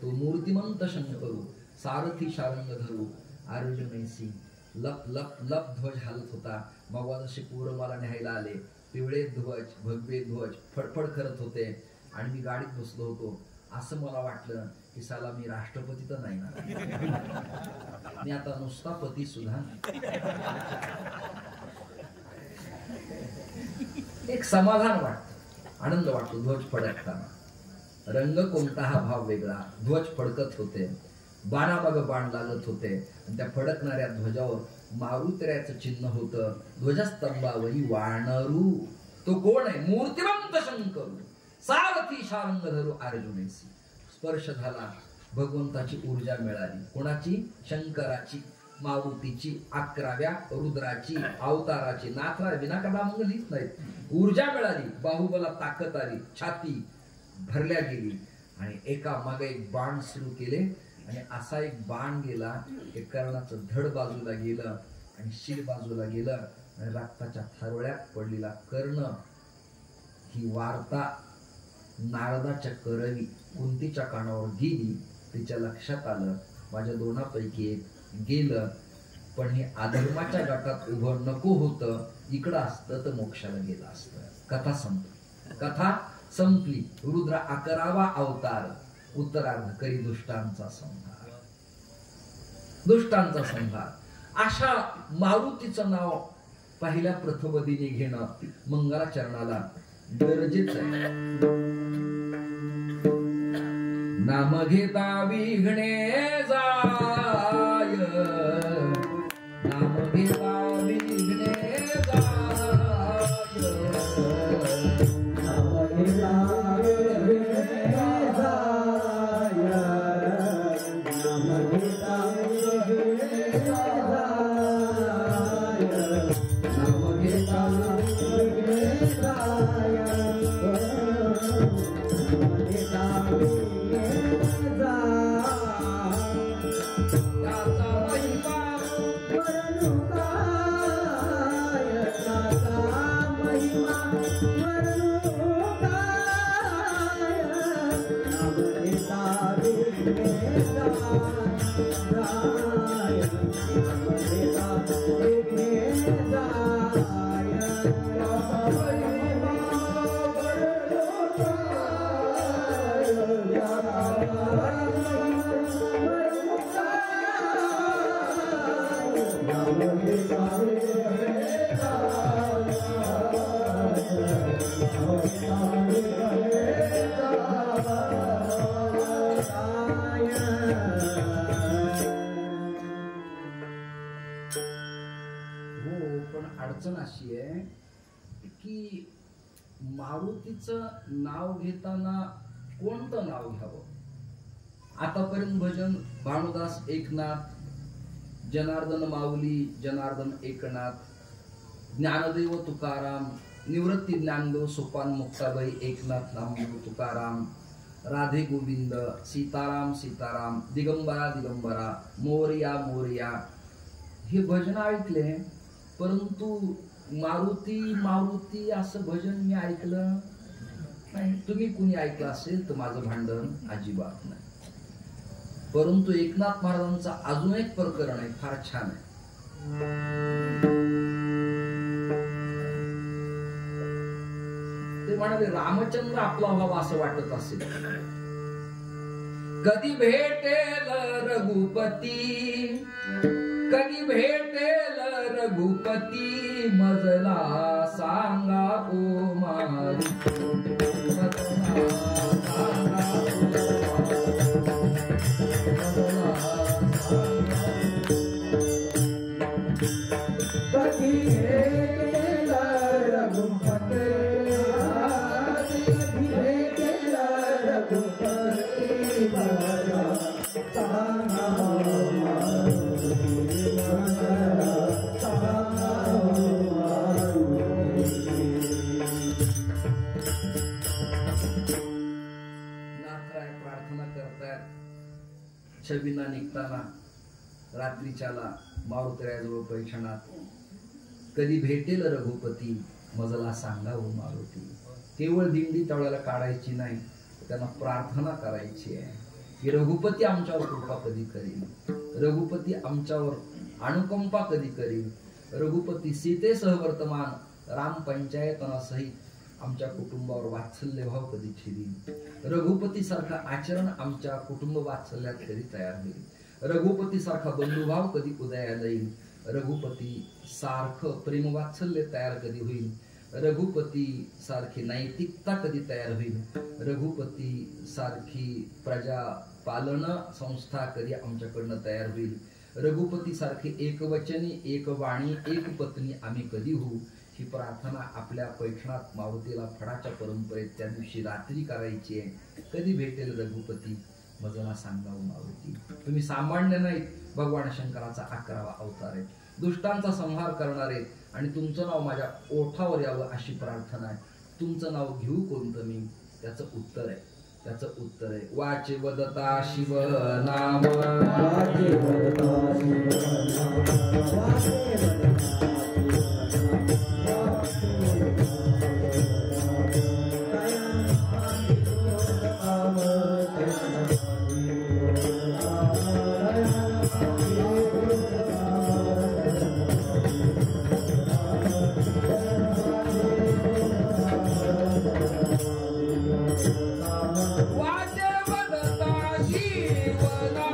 तो मूर्तिमंत शंकरू, सारथी शारंग धरू, अर्जुनैसी लप लप लप ध्वज हालत होता. भगवान असे पूर्वमाला न्यायला आले. पिवळे ध्वज, भगवे ध्वज फडफड करत होते आणि मी गाडीत बसलो होतो. असं मला वाटलं की साला मी राष्ट्रपती तर नाही ना, मी आता नुसता पती सुद्धा. एक समाधान वाटतं, आनंद वाटतो ध्वज फडकताना. रंग कोणता हा भाव वेगळा. ध्वज फडकत होते, बाणामाग बाण लागत होते आणि त्या फडकणाऱ्या ध्वजावर मारुतीचं चिन्ह होतं. ध्वजस्तंभावरी वानरू, तो कोण आहे? मूर्तिमंत शंकरू, सारथी शारंग धरू अर्जुनैसी. स्पर्श झाला, भगवंताची ऊर्जा मिळाली. कोणाची? शंकराची, मारुतीची, 11व्या रुद्राची, अवताराची. नाथरा विनाकाला मग लिहित नाहीत. ऊर्जा मिळाली, बाहुबला ताकद आली, छाती भरल्या गेली आणि एका मागे एक बाण सुरू केले आणि असा एक बाण गेला की कर्णाचं धड बाजूला गेलं आणि शिर बाजूला गेलं आणि रक्ताच्या थारोळ्यात पडलेला कर्ण. ही वार्ता नारदाच्या करवी कुंतीच्या कानावर गेली. तिच्या लक्षात आलं माझ्या दोनापैकी एक गेलं, पण हे अधर्माच्या गटात उभं नको होतं, इकडं असतं तर मोक्षाला गेलं असतं. कथा संपली. कथा संपली. रुद्र 11वा अवतार, उत्तरार्ध करी दुष्टांचा संहार. दुष्टांचा संहार. अशा मारुतीचं नाव पहिल्या प्रथमदिनी घेणं मंगलाचरणाला गरजेचं आहे. नाम घेता विघ्ने जाय, नाम घेता विघ्ने जाय, नाम घेता विघ्ने जाय, नाम घेता विघ्ने जाय, नाम घेता विघ्ने जाय, नाम घेता Ram अडचण अशी आहे की मारुतीचं नाव घेताना कोणतं नाव घ्यावं? आतापर्यंत भजन भानुदास एकनाथ, जनार्दन माऊली, जनार्दन एकनाथ, ज्ञानदेव तुकाराम, निवृत्ती ज्ञानदेव, सोपान मुक्ताबाई, एकनाथ नामदेव तुकाराम, राधे गोविंद, सीताराम सीताराम, दिगंबरा दिगंबरा, मोरया मोरया, हे भजन ऐकले. परंतु मारुती मारुती असं भजन मी ऐकलं नाही. तुम्ही कुणी ऐकलं असेल तर माझं भांडण अजिबात नाही. परंतु एकनाथ महाराजांचा अजून एक प्रकरण आहे, फार छान आहे. ते म्हणाले रामचंद्र आपला व्हावा असं वाटत असेल. कधी भेटेल रघुपती, कधी भेटेल रघुपती, मजला सांगा ओ मारुती, मजला सांगा कधी भेटेल रघुपती, कधी भेटेल रघुपती, मजला सांगा ओ मारुती, मजला सांगा ओ मारुती. नाथराय प्रार्थना करतायत. छबिना निघताना रात्रीच्याला मारुतीरायाजवळ पैठणात, कधी भेटेल रघुपती, मजला सांगा ओ मारुती. केवळ दिंडी त्यावेळेला काढायची नाही, त्यांना प्रार्थना करायची आहे की रघुपती आमच्यावर कृपा कधी करील, रघुपती आमच्यावर अनुकंपा कधी करील, रघुपती सीतेसह वर्तमान राम पंचायतना सहित आमच्या कुटुंबावर वात्सल्य भाव कधी ठेवील, रघुपती सारखं आचरण आमच्या कुटुंब वात्सल्यात कधी तयार होईल, रघुपती सारखा बंधुभाव कधी उदयाला येईल, रघुपती सारखं प्रेम वात्सल्य तयार कधी होईल, रघुपती सारखी नैतिकता कधी तयार होईल, रघुपती सारखी प्रजा पालन संस्था कधी आमच्याकडनं तयार होईल, रघुपती सारखी एकवचनी, एक वाणी, एक पत्नी आम्ही कधी होऊ. ही प्रार्थना आपल्या पैठणात मारुतीला फडाच्या परंपरेत त्या दिवशी रात्री करायची आहे. कधी भेटेल रघुपती, मजला सांगा ओ मारुती. तुम्ही सामान्य नाहीत, भगवान शंकराचा 11वा अवतार आहे, दुष्टांचा संहार करणारे, आणि तुमचं नाव माझ्या ओठावर यावं अशी प्रार्थना आहे. तुमचं नाव घेऊ कोणतं मी? त्याचं उत्तर आहे, त्याचं उत्तर आहे वाचे वदता शिव नाम, वाचे वदता शिव नाम, वाचे वदता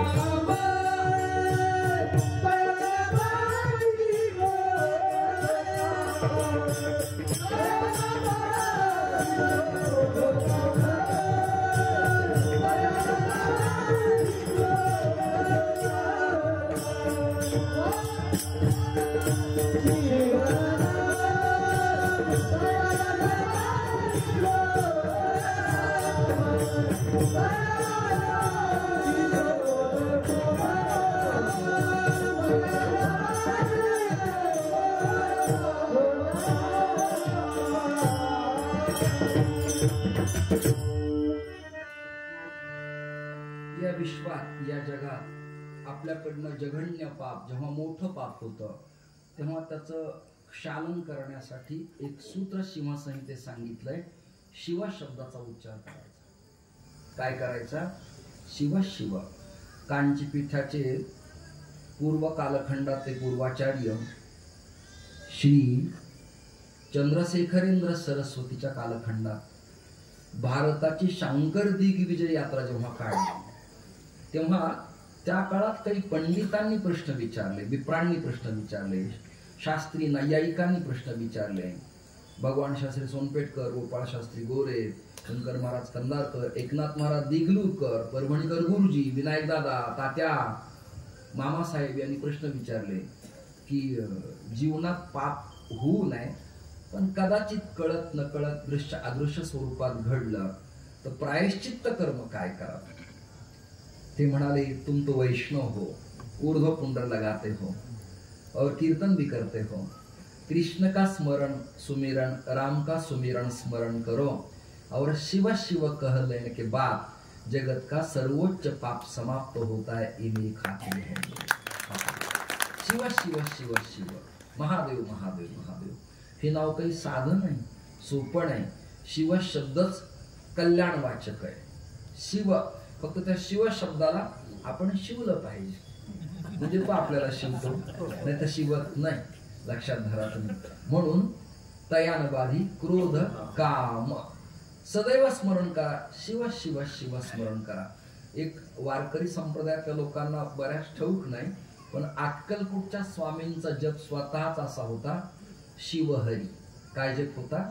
या विश्वात, या जगात आपल्याकडनं जघन्य पाप, जेव्हा मोठं पाप होतं तेव्हा त्याचं क्षालन करण्यासाठी एक सूत्र शिवसंहितेत सांगितलंय. शिव शब्दाचा उच्चार करायचा. काय करायचा? शिव शिव. कांचीपीठाचे पूर्व कालखंडाचे पूर्वाचार्य श्री चंद्रशेखरेंद्र सरस्वतीच्या कालखंडात भारताची शांकर दिग्विजय यात्रा जेव्हा काढली तेव्हा त्या काळात काही पंडितांनी प्रश्न विचारले, विप्रांनी प्रश्न विचारले, शास्त्री नैयायिकांनी प्रश्न विचारले. भगवान शास्त्री सोनपेठकर, गोपाळ शास्त्री गोरे, शंकर महाराज कंदारकर, एकनाथ महाराज दिगलूरकर, परभणीकर गुरुजी, विनायक दादा, तात्या, मामासाहेब यांनी प्रश्न विचारले की जीवनात पाप होऊ नये, पण कदाचित कळत नकळत दृश्य अदृश्य स्वरूपात घडलं तर प्रायश्चित्त कर्म काय करावं. ते म्हणाले, तुम तो वैष्णव हो, ऊर्ध्व पुंडर लगाते हो और कीर्तन भी करते हो, कृष्ण का स्मरण सुमिरन, राम का सुमिरन स्मरण करो और शिव शिव कह लेने के बाद जगत का सर्वोच्च पाप समाप्त होता है, इन्हीं खातिर है. शिव शिव शिव शिव, महादेव महादेव महादेव हे नाव काही साधं नाही, सोपं नाही. शिव शब्दच कल्याणवाचक आहे. शिव, फक्त त्या शिव शब्दाला आपण शिवलं पाहिजे, म्हणजे तो आपल्याला शिवतो, नाही तर शिवत नाही. लक्षात धरा तुम्ही. म्हणून तयान बाधी क्रोध काम सदैव स्मरण करा, शिव शिव शिव स्मरण करा. एक वारकरी संप्रदायातल्या लोकांना बऱ्याच ठाऊक नाही, पण अक्कलकोटच्या स्वामींचा जप स्वतःच असा होता, शिवहरी. काय जप होता?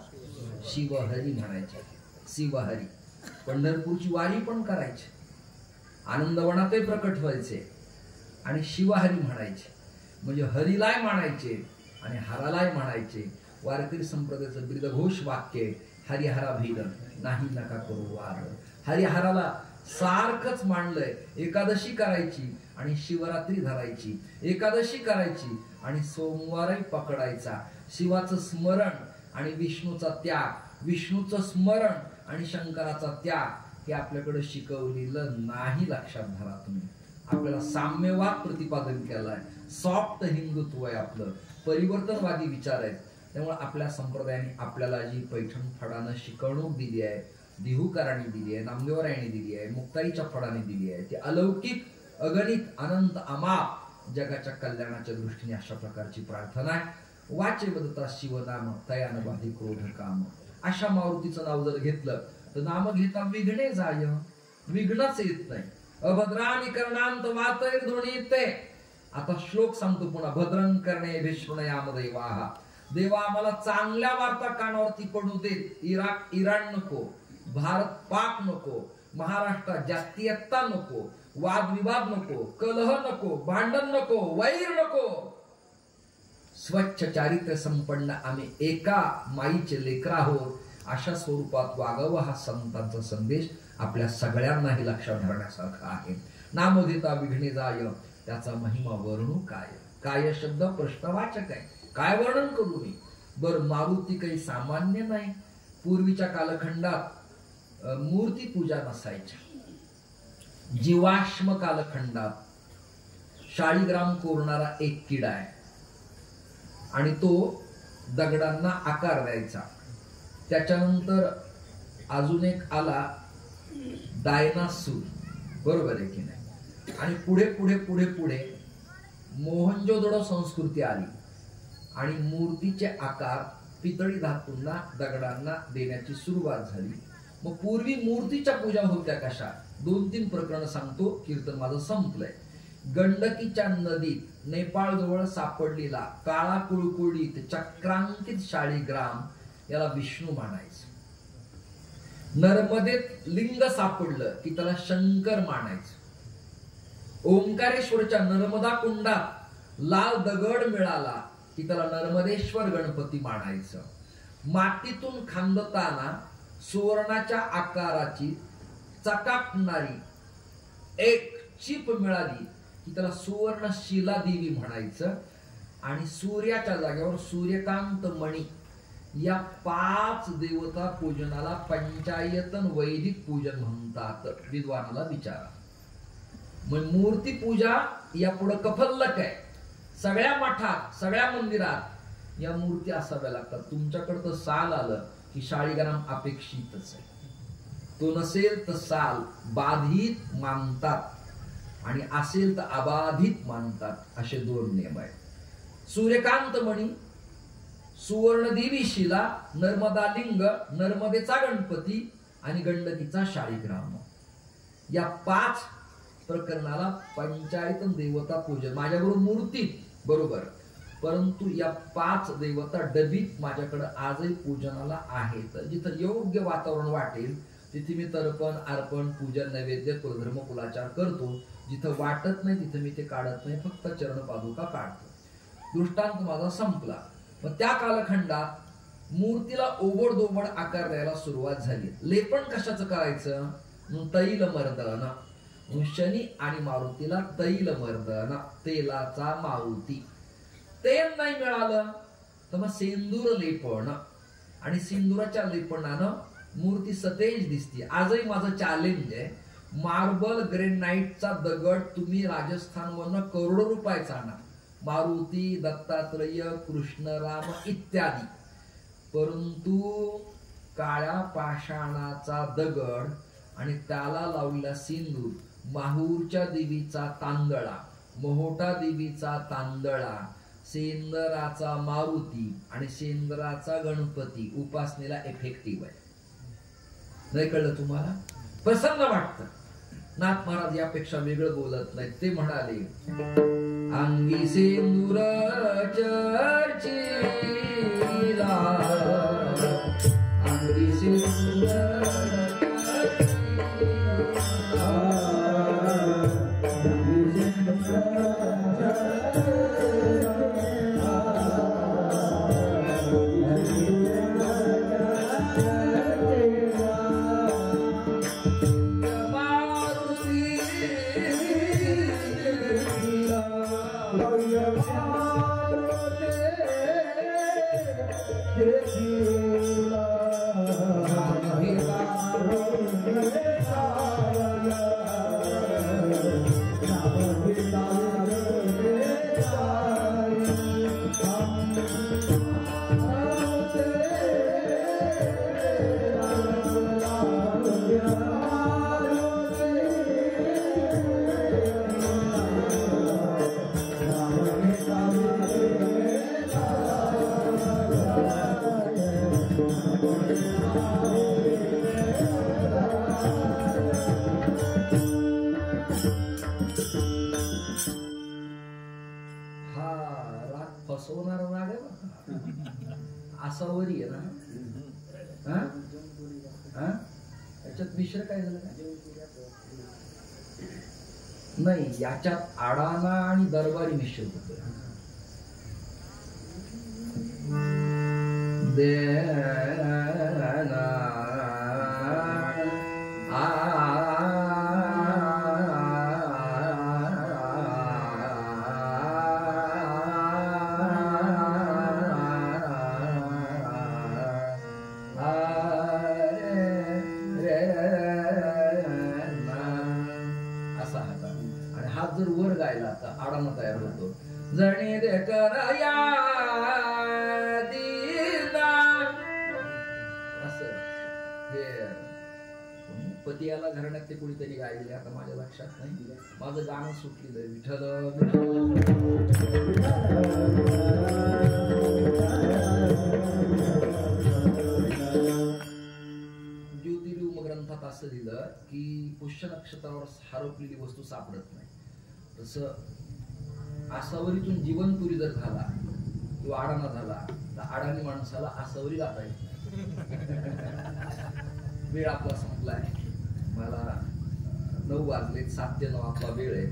शिवहरी म्हणायचे, शिवहरी. पंढरपूरची वारी पण करायची, आनंदवनातही प्रकट व्हायचे आणि शिवहरी म्हणायचे, म्हणजे हरीलाय म्हणायचे आणि हरालाय म्हणायचे. वारकरी संप्रदायाचं ब्रीदघोष वाक्य, हरिहरा भीद नाही नका करू वार. हरिहराला सारखंच मांडलंय. एकादशी करायची आणि शिवरात्री धरायची, एकादशी करायची आणि सोमवारही पकडायचा. शिवाचं स्मरण आणि विष्णूचा त्याग, विष्णूचं स्मरण आणि शंकराचा त्याग हे आपल्याकडे शिकवलेलं नाही. लक्षात धरा तुम्ही. आपल्याला साम्यवाद प्रतिपादन केलाय, सॉफ्ट हिंदुत्व आहे आपलं, परिवर्तनवादी विचार आहेत. त्यामुळे आपल्या संप्रदायाने आपल्याला जी पैठण फडानं शिकवणूक दिली आहे, दिहूकरांनी दिली आहे, नामदेवरायांनी दिली आहे, मुक्ताईच्या फडाने दिली आहे, ती अलौकिक, अगणित, अनंत, अमाप जगाच्या कल्याणाच्या दृष्टीने अशा प्रकारची प्रार्थना आहे. वाचे वदता शिवनाम तयान बाधी क्रोध काम. अशा मारुतीचं नाव जर घेतलं तर नाम घेता विघ्ने जाय, विघ्नच येत नाही. अभद्रानी करणांत वातैर ध्वनीते. आता श्लोक सांगतो पुन्हा. भद्रं करणे भिष्णयाम देवाहा. देवा आम्हाला चांगल्या वार्ता कानावरती पडू देत. इराण नको, भारत पाक नको, महाराष्ट्रात जातीयता नको, वादविवाद नको, कलह नको, भांडण नको, वैर नको. स्वच्छ चारित्र्य संपन्न आम्ही एका माईचे लेकरं आहोत, अशा स्वरूपात वागावं हा संतांचा संदेश आपल्या सगळ्यांनाही लक्षात धरण्यासारखा आहे. नाम घेता विघ्ने जाय, त्याचा महिमा वर्णू काय. काय शब्द प्रश्नवाचक आहे, काय वर्णन करू मी. बर, मारुती काही सामान्य नाही. पूर्वीच्या कालखंडात मूर्ती पूजा नसायच्या. जीवाश्म कालखंडात शाळीग्राम कोरणारा एक किडा आहे आणि तो दगडांना आकार द्यायचा. त्याच्यानंतर अजून एक आला डायनासूर, बरोबर आहे की नाही. आणि पुढे पुढे पुढे पुढे मोहनजोदडो संस्कृती आली आणि मूर्तीचे आकार पितळी धातूंना दगडांना देण्याची सुरुवात झाली. मग पूर्वी मूर्तीच्या पूजा होत्या कशा? 2-3 प्रकरण सांगतो, कीर्तन माझं संपलंय. गंडकीच्या नदीत नेपाळ जवळ सापडलेला काळा कुळकुळीत चक्रांकित शाळीग्राम याला विष्णू मानायचं. नर्मदेत लिंग सापडलं की त्याला शंकर मानायचं. ओंकारेश्वरच्या नर्मदा कुंडात लाल दगड मिळाला की त्याला नर्मदेश्वर गणपती मानायचं. मातीतून खांदताना सुवर्णाच्या आकाराची चकाकणारी एक चीप मिळाली की त्याला सुवर्ण शिला देवी म्हणायचं. आणि सूर्याच्या जागेवर सूर्यकांत मणी या 5 देवता पूजनाला पंचायतन वैदिक पूजन म्हणतात. विद्वानाला विचारा. मग मूर्ती पूजा या पुढे कफल्लक आहे. सगळ्या मठात, सगळ्या मंदिरात या मूर्ती असाव्या लागतात. तुमच्याकडे तर साल आलं की शाळीग्राम अपेक्षितच आहे. तो नसेल तर साल बाधित मानतात आणि असेल तर अबाधित मानतात. असे 2 नियम आहेत. सूर्यकांत मणी, सुवर्णदेवी शिला, नर्मदा लिंग, नर्मदेचा गणपती आणि गंडकीचा शाळीग्राम या 5 प्रकरणाला पंचायत देवता पूजन, माझ्याबरोबर मूर्ती बरोबर, परंतु या 5 देवता डबीत माझ्याकडे आजही पूजनाला आहेत. जिथं योग्य वातावरण वाटेल तिथे मी तर्पण, अर्पण, पूजन, नैवेद्य, कुलधर्म, कुलाचार करतो. जिथं वाटत नाही तिथं मी ते काढत नाही, फक्त चरण पादुका काढतो. दृष्टांत माझा संपला. मग त्या कालखंडात मूर्तीला ओबडधोबड आकार द्यायला सुरुवात झाली. लेपन कशाचं करायचं? तैल मर्दन. शनी आणि मारुतीला तैल मर्दन, तेलाचा मारुती. तेल नाही मिळालं तर मग सिंदूर लेपण, आणि सिंदुराच्या लेपनानं मूर्ती सतेज दिसते. आजही माझं चॅलेंज आहे, मार्बल ग्रेनाइटचा दगड तुम्ही राजस्थानवरनं करोडो रुपयाचा आणा, मारुती, दत्तात्रेय, कृष्णराम इत्यादी, परंतु काळ्या पाषाणाचा दगड आणि त्याला लावलेला सिंदूर, माहूरच्या देवीचा तांदळा, मोहोटा देवीचा तांदळा, सेंदराचा मारुती आणि सेंदराचा गणपती उपासनेला इफेक्टिव्ह आहे. नाही कळलं तुम्हाला? प्रसन्न वाटतं. नाथ महाराज यापेक्षा वेगळं बोलत नाही. ते म्हणाले, अंगी सिंदूर चर्चिला, अंगी सिंदूर फसवणार राग आहे, आसावरी आहे ना. याच्यात मिश्र काय झालं नाही, याच्यात आडाणा आणि दरबारी मिश्र होत. जर वर गायला तर आडाणा तयार होतो. जणी दे करया दिना, असं हे पतियाला घराण्यात ते कुणीतरी गायले, आता माझ्या लक्षात नाही. माझं गाणं सुटलेलं आहे, विठ्ठल ज्योतिर्युग ग्रंथात असं लिहिलं की पुष्य नक्षत्रावर हरपलेली वस्तू सापडत नाही. तसं आसावरीतून जीवनपुरी जर झाला किंवा आडाणा झाला तर आडाणी माणसाला आसावरी गाता येत नाही. वेळ आपला संपलाय. मला 9 वाजले, 7 ते 9 आपला वेळ आहे.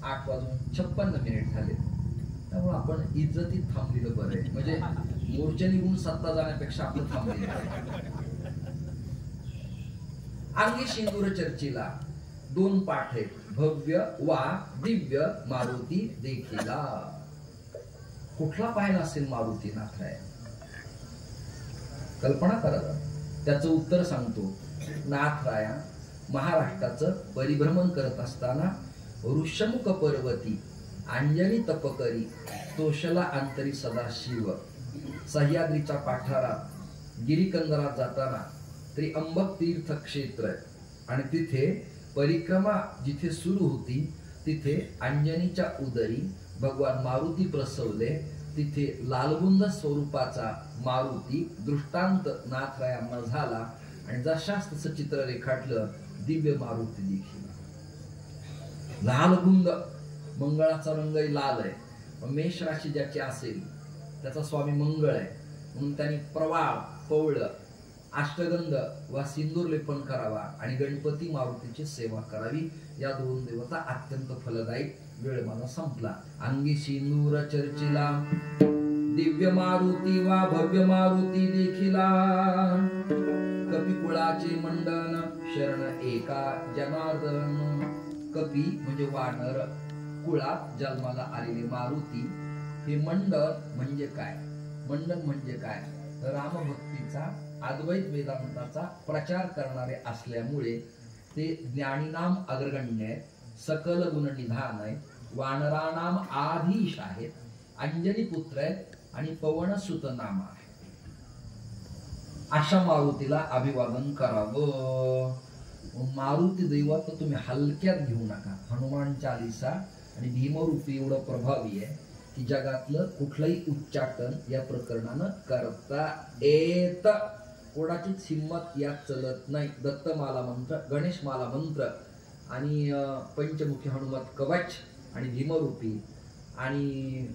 8 वाजून 56 मिनिट झाले. त्यामुळे आपण इज्जतीत थांबलेलं बरं आहे. म्हणजे मोर्चा निघून सत्ता जाण्यापेक्षा आपण थांबलेलं आहे. अंगी सिंदूर चर्चेला 2 पाठ आहेत, भव्य वा दिव्य मारुती देखीला. कुठला पाहिला असेल मारुती नाथराय? कल्पना करा. त्याचं उत्तर सांगतो. नाथराया महाराष्ट्राचं परिभ्रमण करत असताना ऋषमुख पर्वती अंजनी तपकरी तोषला अंतरी सदाशिव, सह्याद्रीच्या पाठारात गिरीकंदरात जाताना त्र्यंबक तीर्थ क्षेत्र आणि तिथे परिक्रमा जिथे सुरू होती तिथे अंजनीच्या उदरी भगवान मारुती प्रसवले. तिथे लालबुंद स्वरूपाचा मारुती दृष्टांत नाथरायांना झाला आणि जशास तसं चित्र रेखाटलं दिव्य मारुती देखील. लाल गुंग, मंगळाचा रंगही लाल आहे. मेष राशी ज्याची असेल त्याचा स्वामी मंगळ आहे, म्हणून त्यांनी प्रवाळ, पवळं, अष्टगंध वा सिंदूर लेपन करावा आणि गणपती मारुतीची सेवा करावी. या 2 देवता अत्यंत फलदायी. वेळ माझा संपला. अंगी सिंदूर चर्चिला, दिव्य मारुती वा भव्य मारुती देखिला. कपिकुळाचे मंडन, शरण एका जनार्दन. कपी म्हणजे वानर, कुळात जन्माला आलेले मारुती. हे मंडन म्हणजे काय? मंडन म्हणजे काय? रामभक्तीचा, अद्वैत वेदांताचा प्रचार करणारे असल्यामुळे ते ज्ञानीनाम अग्रगण्य आहेत, सकल गुण निधान आहेत, वानरानाम आधीश आहेत, अंजनी पुत्र आहेत आणि पवन सुत नाम आहे. अशा मारुतीला अभिवादन करावं. मारुती दैवत तुम्ही हलक्यात घेऊ नका. हनुमान चालीसा आणि भीमरूपी एवढं प्रभावी आहे की जगातलं कुठलंही उच्चाटन या प्रकरणानं करता येत. कोणाचीच हिंमत यात चलत नाही. दत्तमाला मंत्र, गणेशमाला मंत्र आणि पंचमुखी हनुमत कवच आणि भीमरूपी आणि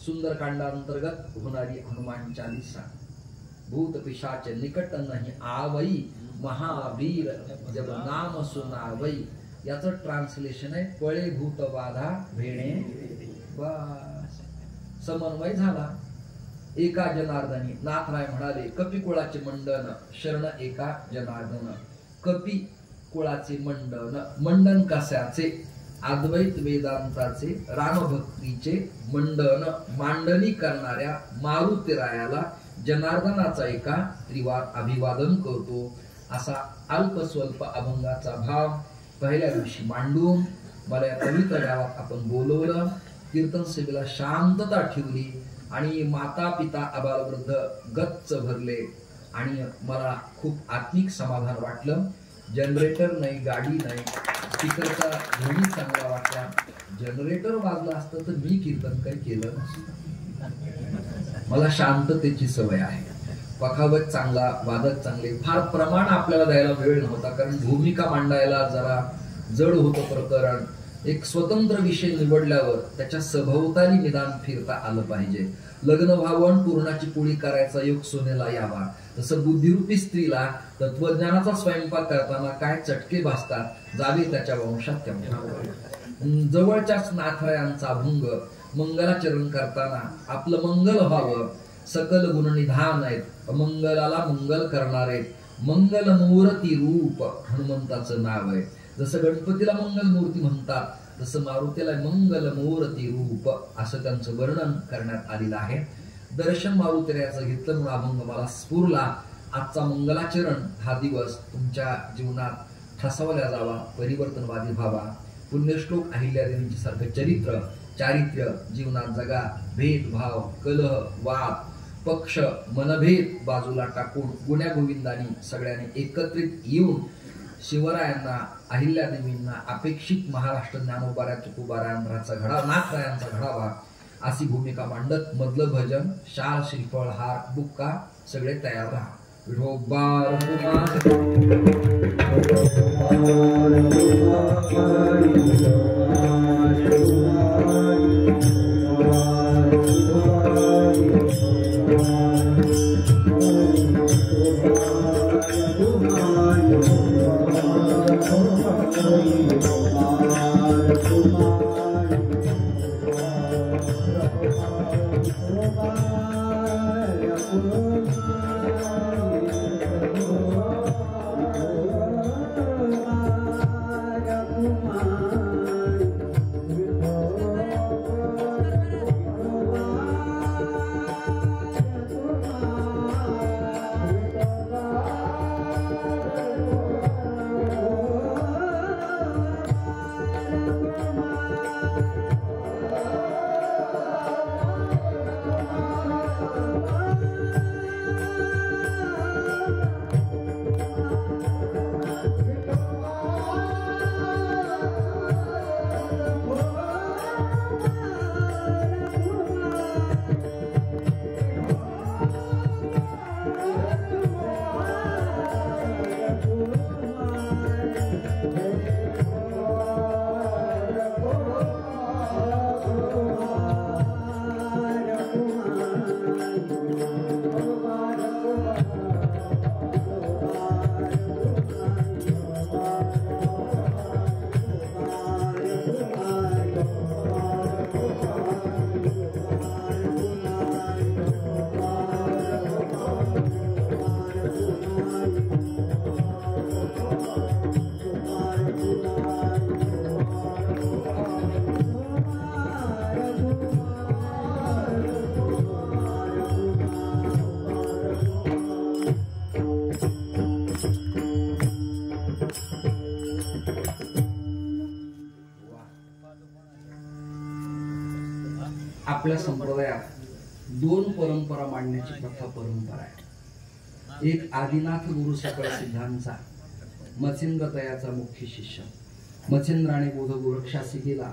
सुंदरकांडांतर्गत होणारी हनुमान चालीसा. भूत पिशाच निकट नाही आवई, महावीर जब नाम सुनावई. याचं ट्रान्सलेशन आहे पळे भूत बाधा भेणे. बस समन्वय झाला. एका जनार्दनी. नाथराय म्हणाले कपिकुळाचे मंडन, शरण एका जनार्दन. कपी कुळाचे मंडन. मंडन कशाचे? अद्वैत वेदांताचे, रामभक्तीचे मंडन मांडणी करणाऱ्या मारुतीरायाला जनार्दनाचा एका त्रिवार अभिवादन करतो. असा अल्पस्वल्प अभंगाचा भाव पहिल्या दिवशी मांडून मला या पवित्र गावात आपण बोलवलं. कीर्तन सेवेला शांतता ठेवली आणि माता पिता अबालवृद्ध गच्च भरले आणि मला खूप आत्मिक समाधान वाटलं. जनरेटर नाही, गाडी नाही, स्पीकरचा ध्वनी चांगला वाटला. जनरेटर वाजला असतं तर मी कीर्तन काही केलं नसतं. मला शांततेची सवय आहे. पखावत चांगला, वादक चांगले. फार प्रमाण आपल्याला द्यायला वेळ नव्हता कारण भूमिका मांडायला जरा जड होतं प्रकरण. एक स्वतंत्र विषय निवडल्यावर त्याच्या सभोवताली निदान फिरता आलं पाहिजे. लग्न व्हावं, पूर्णाची पोळी करायचा योग सोनेला यावा. तसं बुद्धिरूपी स्त्रीला तत्वज्ञानाचा स्वयंपाक करताना काय चटके भासतात, जावे त्याच्या वंशात तेव्हा. जवळच्याच नाथरायांचा अभंग मंगलाचरण करताना आपलं मंगल व्हावं. सकल गुण निधान आहेत, अमंगलाला मंगल करणारे. मंगल मूर्ती रूप हनुमंताचं नाव आहे. जसं गणपतीला मंगल मूर्ती म्हणतात तसं मारुतीला मंगल मूर्ती रूप असं त्यांचं वर्णन करण्यात आलेलं आहे. दर्शन मारुतीरायाचं घेतलं म्हणून अभंग मला स्फुरला. आजचा मंगलाचरण हा दिवस तुमच्या जीवनात ठसवल्या जावा, परिवर्तनवादी व्हावा. पुण्यश्लोक अहिल्यादेवींचे सारखं चरित्र, चारित्र्य जीवनात जगा. भेदभाव, कलह, वाद, पक्ष, मनभेद बाजूला टाकून गुण्या गोविंदांनी सगळ्यांनी एकत्रित येऊन शिवरायांना, अहिल्यादेवींना अपेक्षित महाराष्ट्र ज्ञानोबाऱ्या तुकोबाऱ्यांचा घडा, नाथरायांचा घडावा अशी भूमिका मांडत मधलं भजन, शाल, श्रीफळ, हार, बुक्का सगळे तयार राहा. विठोबा आपल्या संप्रदायात 2 परंपरा मांडण्याची प्रथा परंपरा आहे. एक आदिनाथ गुरु सकळ सिद्धांचा मच्छिंद्र तयाचा मुख्य शिष्य. मच्छिंद्राने बोध गोरक्षासी गेला,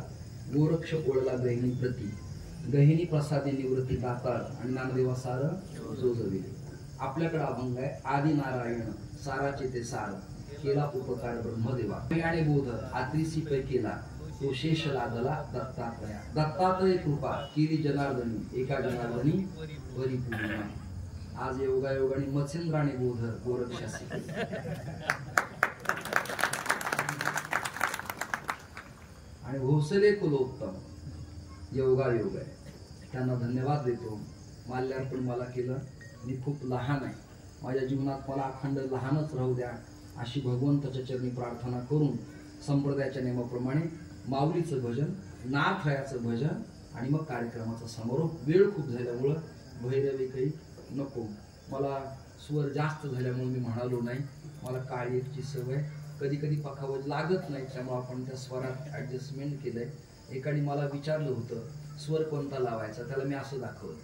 गोरक्ष ओळला गहिनी प्रती, गहिनी प्रसादी निवृत्ती दाताळ आणि नामदेवा सार जोजविले. आपल्याकडे अभंग आहे, आदि नारायण साराचे ते सार, केला उपकार ब्रह्मदेवा, आणि बोध आत्रीसी पै केला, तो शेष लादला दत्तात्रया. दत्तात्रय कृपा केली जनार्दनी, एका जनार्दनी परिपूर्ण. आज योगायोगाने मच्छिंद्राने बोध गोरक्षासी आणि भोसले कुलोत्तम योगायोग आहे. त्यांना धन्यवाद देतो. माल्यार्पण मला केलं. मी खूप लहान आहे, माझ्या जीवनात मला अखंड लहानच राहू द्या अशी भगवंताच्या चरणी प्रार्थना करून संप्रदायाच्या नियमाप्रमाणे माऊलीचं भजन, नाथरायाचं भजन आणि मग कार्यक्रमाचा समारोप. वेळ खूप झाल्यामुळं भैरवी काही नको, मला स्वर जास्त झाल्यामुळे मी म्हणालो नाही. मला काळीची सवय, कधी कधी पखावज लागत नाही, त्यामुळे आपण त्या स्वरात ऍडजस्टमेंट केलंय. एकाने मला विचारलं होतं स्वर कोणता लावायचा, त्याला मी असं दाखवलं,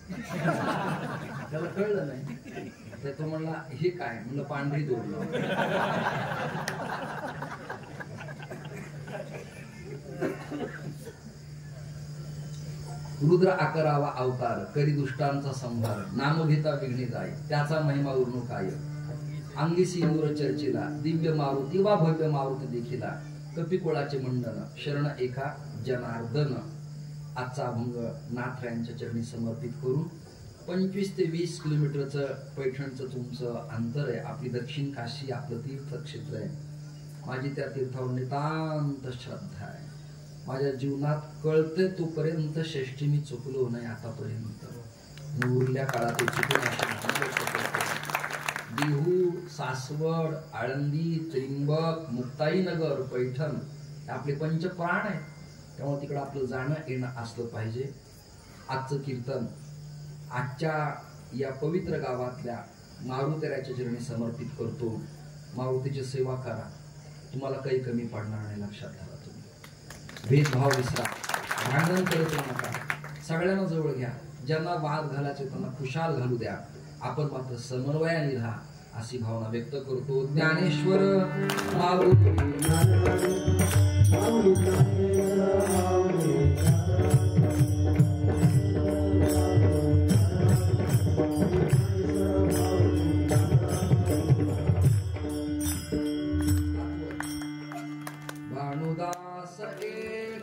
त्याला कळलं नाही. तर तो म्हणला हे काय, म्हणलं पांढरी दोर लाव. रुद्र आकारावा अवतार, करी दुष्टांचा संहार, नाम घेता विघ्ने जाय, त्याचा महिमा उरणू काय. अंगी सिंदूर चर्चिला, दिव्य मारुती वा भव्य मारुती देखिला, कपिकुळाचे मंडन, शरण एका जनार्दन. आजचा अभंग नाथरायांच्या चरणी समर्पित करून 25 ते 20 किलोमीटरचं पैठणचं तुमचं अंतर आहे. आपली दक्षिण काशी आपलं तीर्थक्षेत्र आहे. माझी त्या तीर्थावर नितांत श्रद्धा आहे. माझ्या जीवनात कळते तोपर्यंत षष्ठी मी चुकलो नाही आतापर्यंत. उरल्या काळात देहू, सासवड, आळंदी, त्रिंबक, मुक्ताईनगर, पैठण आपले पंचप्राण आहेत. त्यामुळे तिकडं आपलं जाणं येणं असलं पाहिजे. आजचं कीर्तन आजच्या या पवित्र गावातल्या मारुतीरायाच्या चरणी समर्पित करतो. मारुतीची सेवा करा, तुम्हाला काही कमी पडणार नाही. लक्षात ठेवा, तुम्ही भेदभाव विसरा, भांडण करत नका, सगळ्यांना जवळ घ्या. ज्यांना वाद घालायचे त्यांना खुशाल घालू द्या. आपण मात्र समन्वयाने राहा अशी भावना व्यक्त करतो. ज्ञानेश्वर माऊली भानुदास एक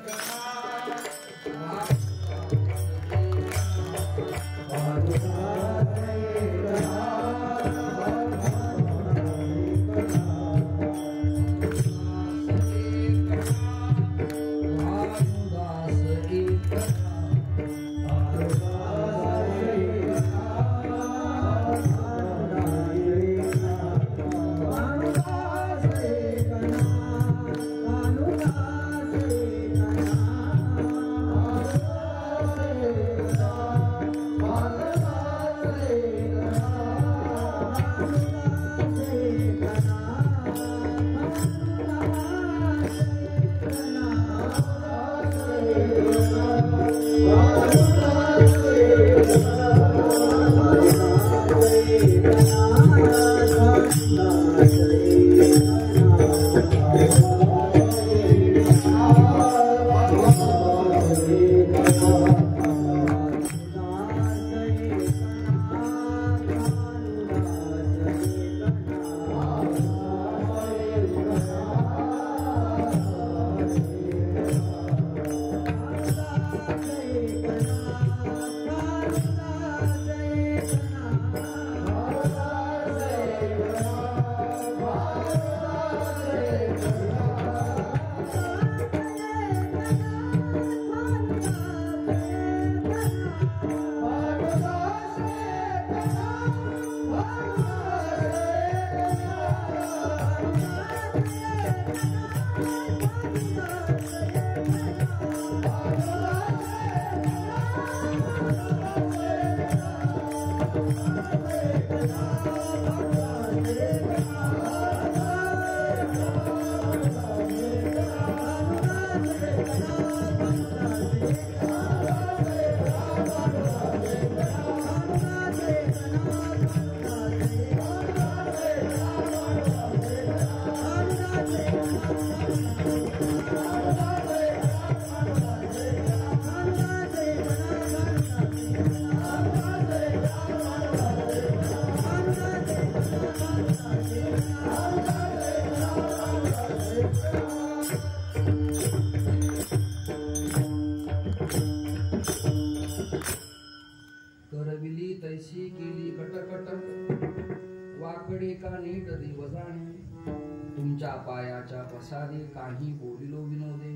तुझ्या पायाच्या प्रसादे काही बोलिलो विनोदे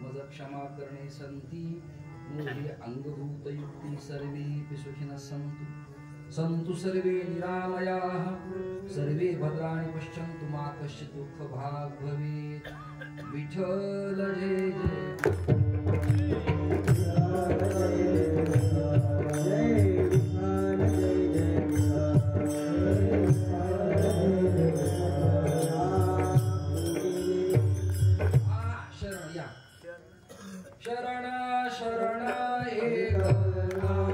मज क्षमा करणे संती मोहे अंगभूत युक्ती सर्वे सुखिनः सन्तु सर्वे निरालयाः सर्वे भद्राणि पश्यन्तु मा कश्चित् दुःखभाग् भवेत् विठ्ठल जय जय शरण शरण एकनाथ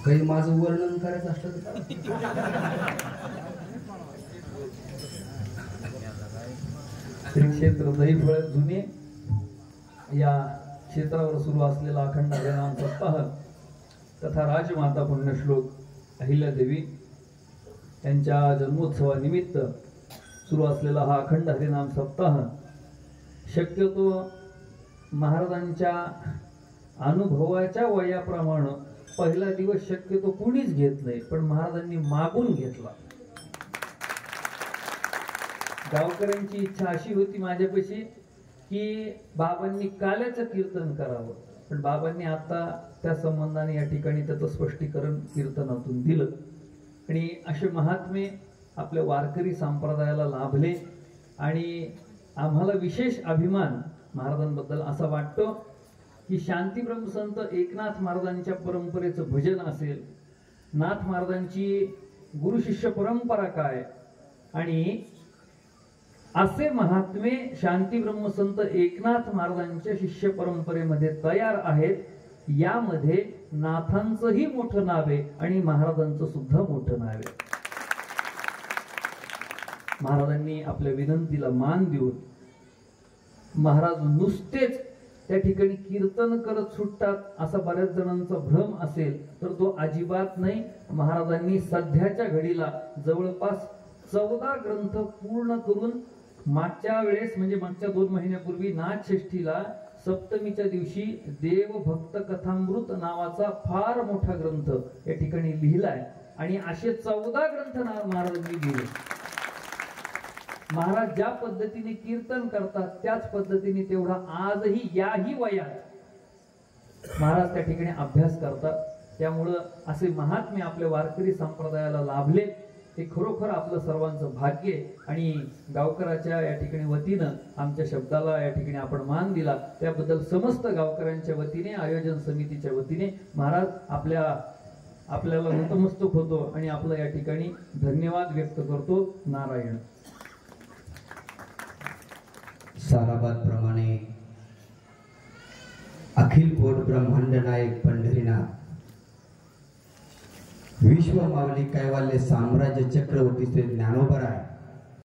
काही माझं वर्णन करायचं असलं श्री क्षेत्र दहीफळ जुने या क्षेत्रावर सुरू असलेला अखंड हरिनाम सप्ताह तथा राजमाता पुण्यश्लोक अहिल्यादेवी यांच्या जन्मोत्सवानिमित्त सुरू असलेला हा अखंड हरिनाम सप्ताह शक्यतो महाराजांच्या अनुभवाच्या वयाप्रमाणे पहिला दिवस शक्यतो कुणीच घेत नाही, पण महाराजांनी मागून घेतला. गावकऱ्यांची इच्छा अशी होती माझ्यापाशी की बाबांनी काल्याचं कीर्तन करावं, पण बाबांनी आता त्या संबंधाने या ठिकाणी त्याचं स्पष्टीकरण कीर्तनातून दिलं. आणि असे महात्मे आपल्या वारकरी संप्रदायाला लाभले आणि आम्हाला विशेष अभिमान महाराजांबद्दल असा वाटतो की शांती ब्रह्मसंत एकनाथ महाराजांच्या परंपरेचं भजन असेल, नाथ महाराजांची गुरु शिष्य परंपरा काय, आणि असे महात्मे शांती ब्रह्मसंत एकनाथ महाराजांच्या शिष्य परंपरेमध्ये तयार आहेत. यामध्ये नाथांचंही मोठं नाव आहे आणि महाराजांचं सुद्धा मोठं नाव आहे. महाराजांनी आपल्या विनंतीला मान देऊन महाराज नुसतेच त्या ठिकाणी कीर्तन करत सुटतात असा बऱ्याच जणांचा भ्रम असेल तर तो अजिबात नाही. महाराजांनी सध्याच्या घडीला जवळपास 14 ग्रंथ पूर्ण करून मागच्या वेळेस म्हणजे मागच्या 2 महिन्यापूर्वी नाथषष्ठीला सप्तमीच्या दिवशी देव भक्त कथामृत नावाचा फार मोठा ग्रंथ या ठिकाणी लिहिलाय आणि असे 14 ग्रंथ महाराजांनी लिहिले. महाराज ज्या पद्धतीने कीर्तन करतात त्याच पद्धतीने तेवढा आजही याही वयात महाराज त्या ठिकाणी अभ्यास करतात. त्यामुळं असे महात्मे आपल्या वारकरी संप्रदायाला लाभले हे खरोखर आपलं सर्वांचं भाग्य आहे. आणि गावकऱ्याच्या या ठिकाणी वतीनं आमच्या शब्दाला या ठिकाणी आपण मान दिला त्याबद्दल समस्त गावकऱ्यांच्या वतीने आयोजन समितीच्या वतीने महाराज आपल्याला नतमस्तक होतो आणि आपलं या ठिकाणी धन्यवाद व्यक्त करतो. नारायण. साराबाद प्रमाणे अखिल कोट ब्रह्मांड नायक पंढरीनाथ विश्व माऊली कैवाल्य साम्राज्य चक्रवर्ती श्री ज्ञानोबराय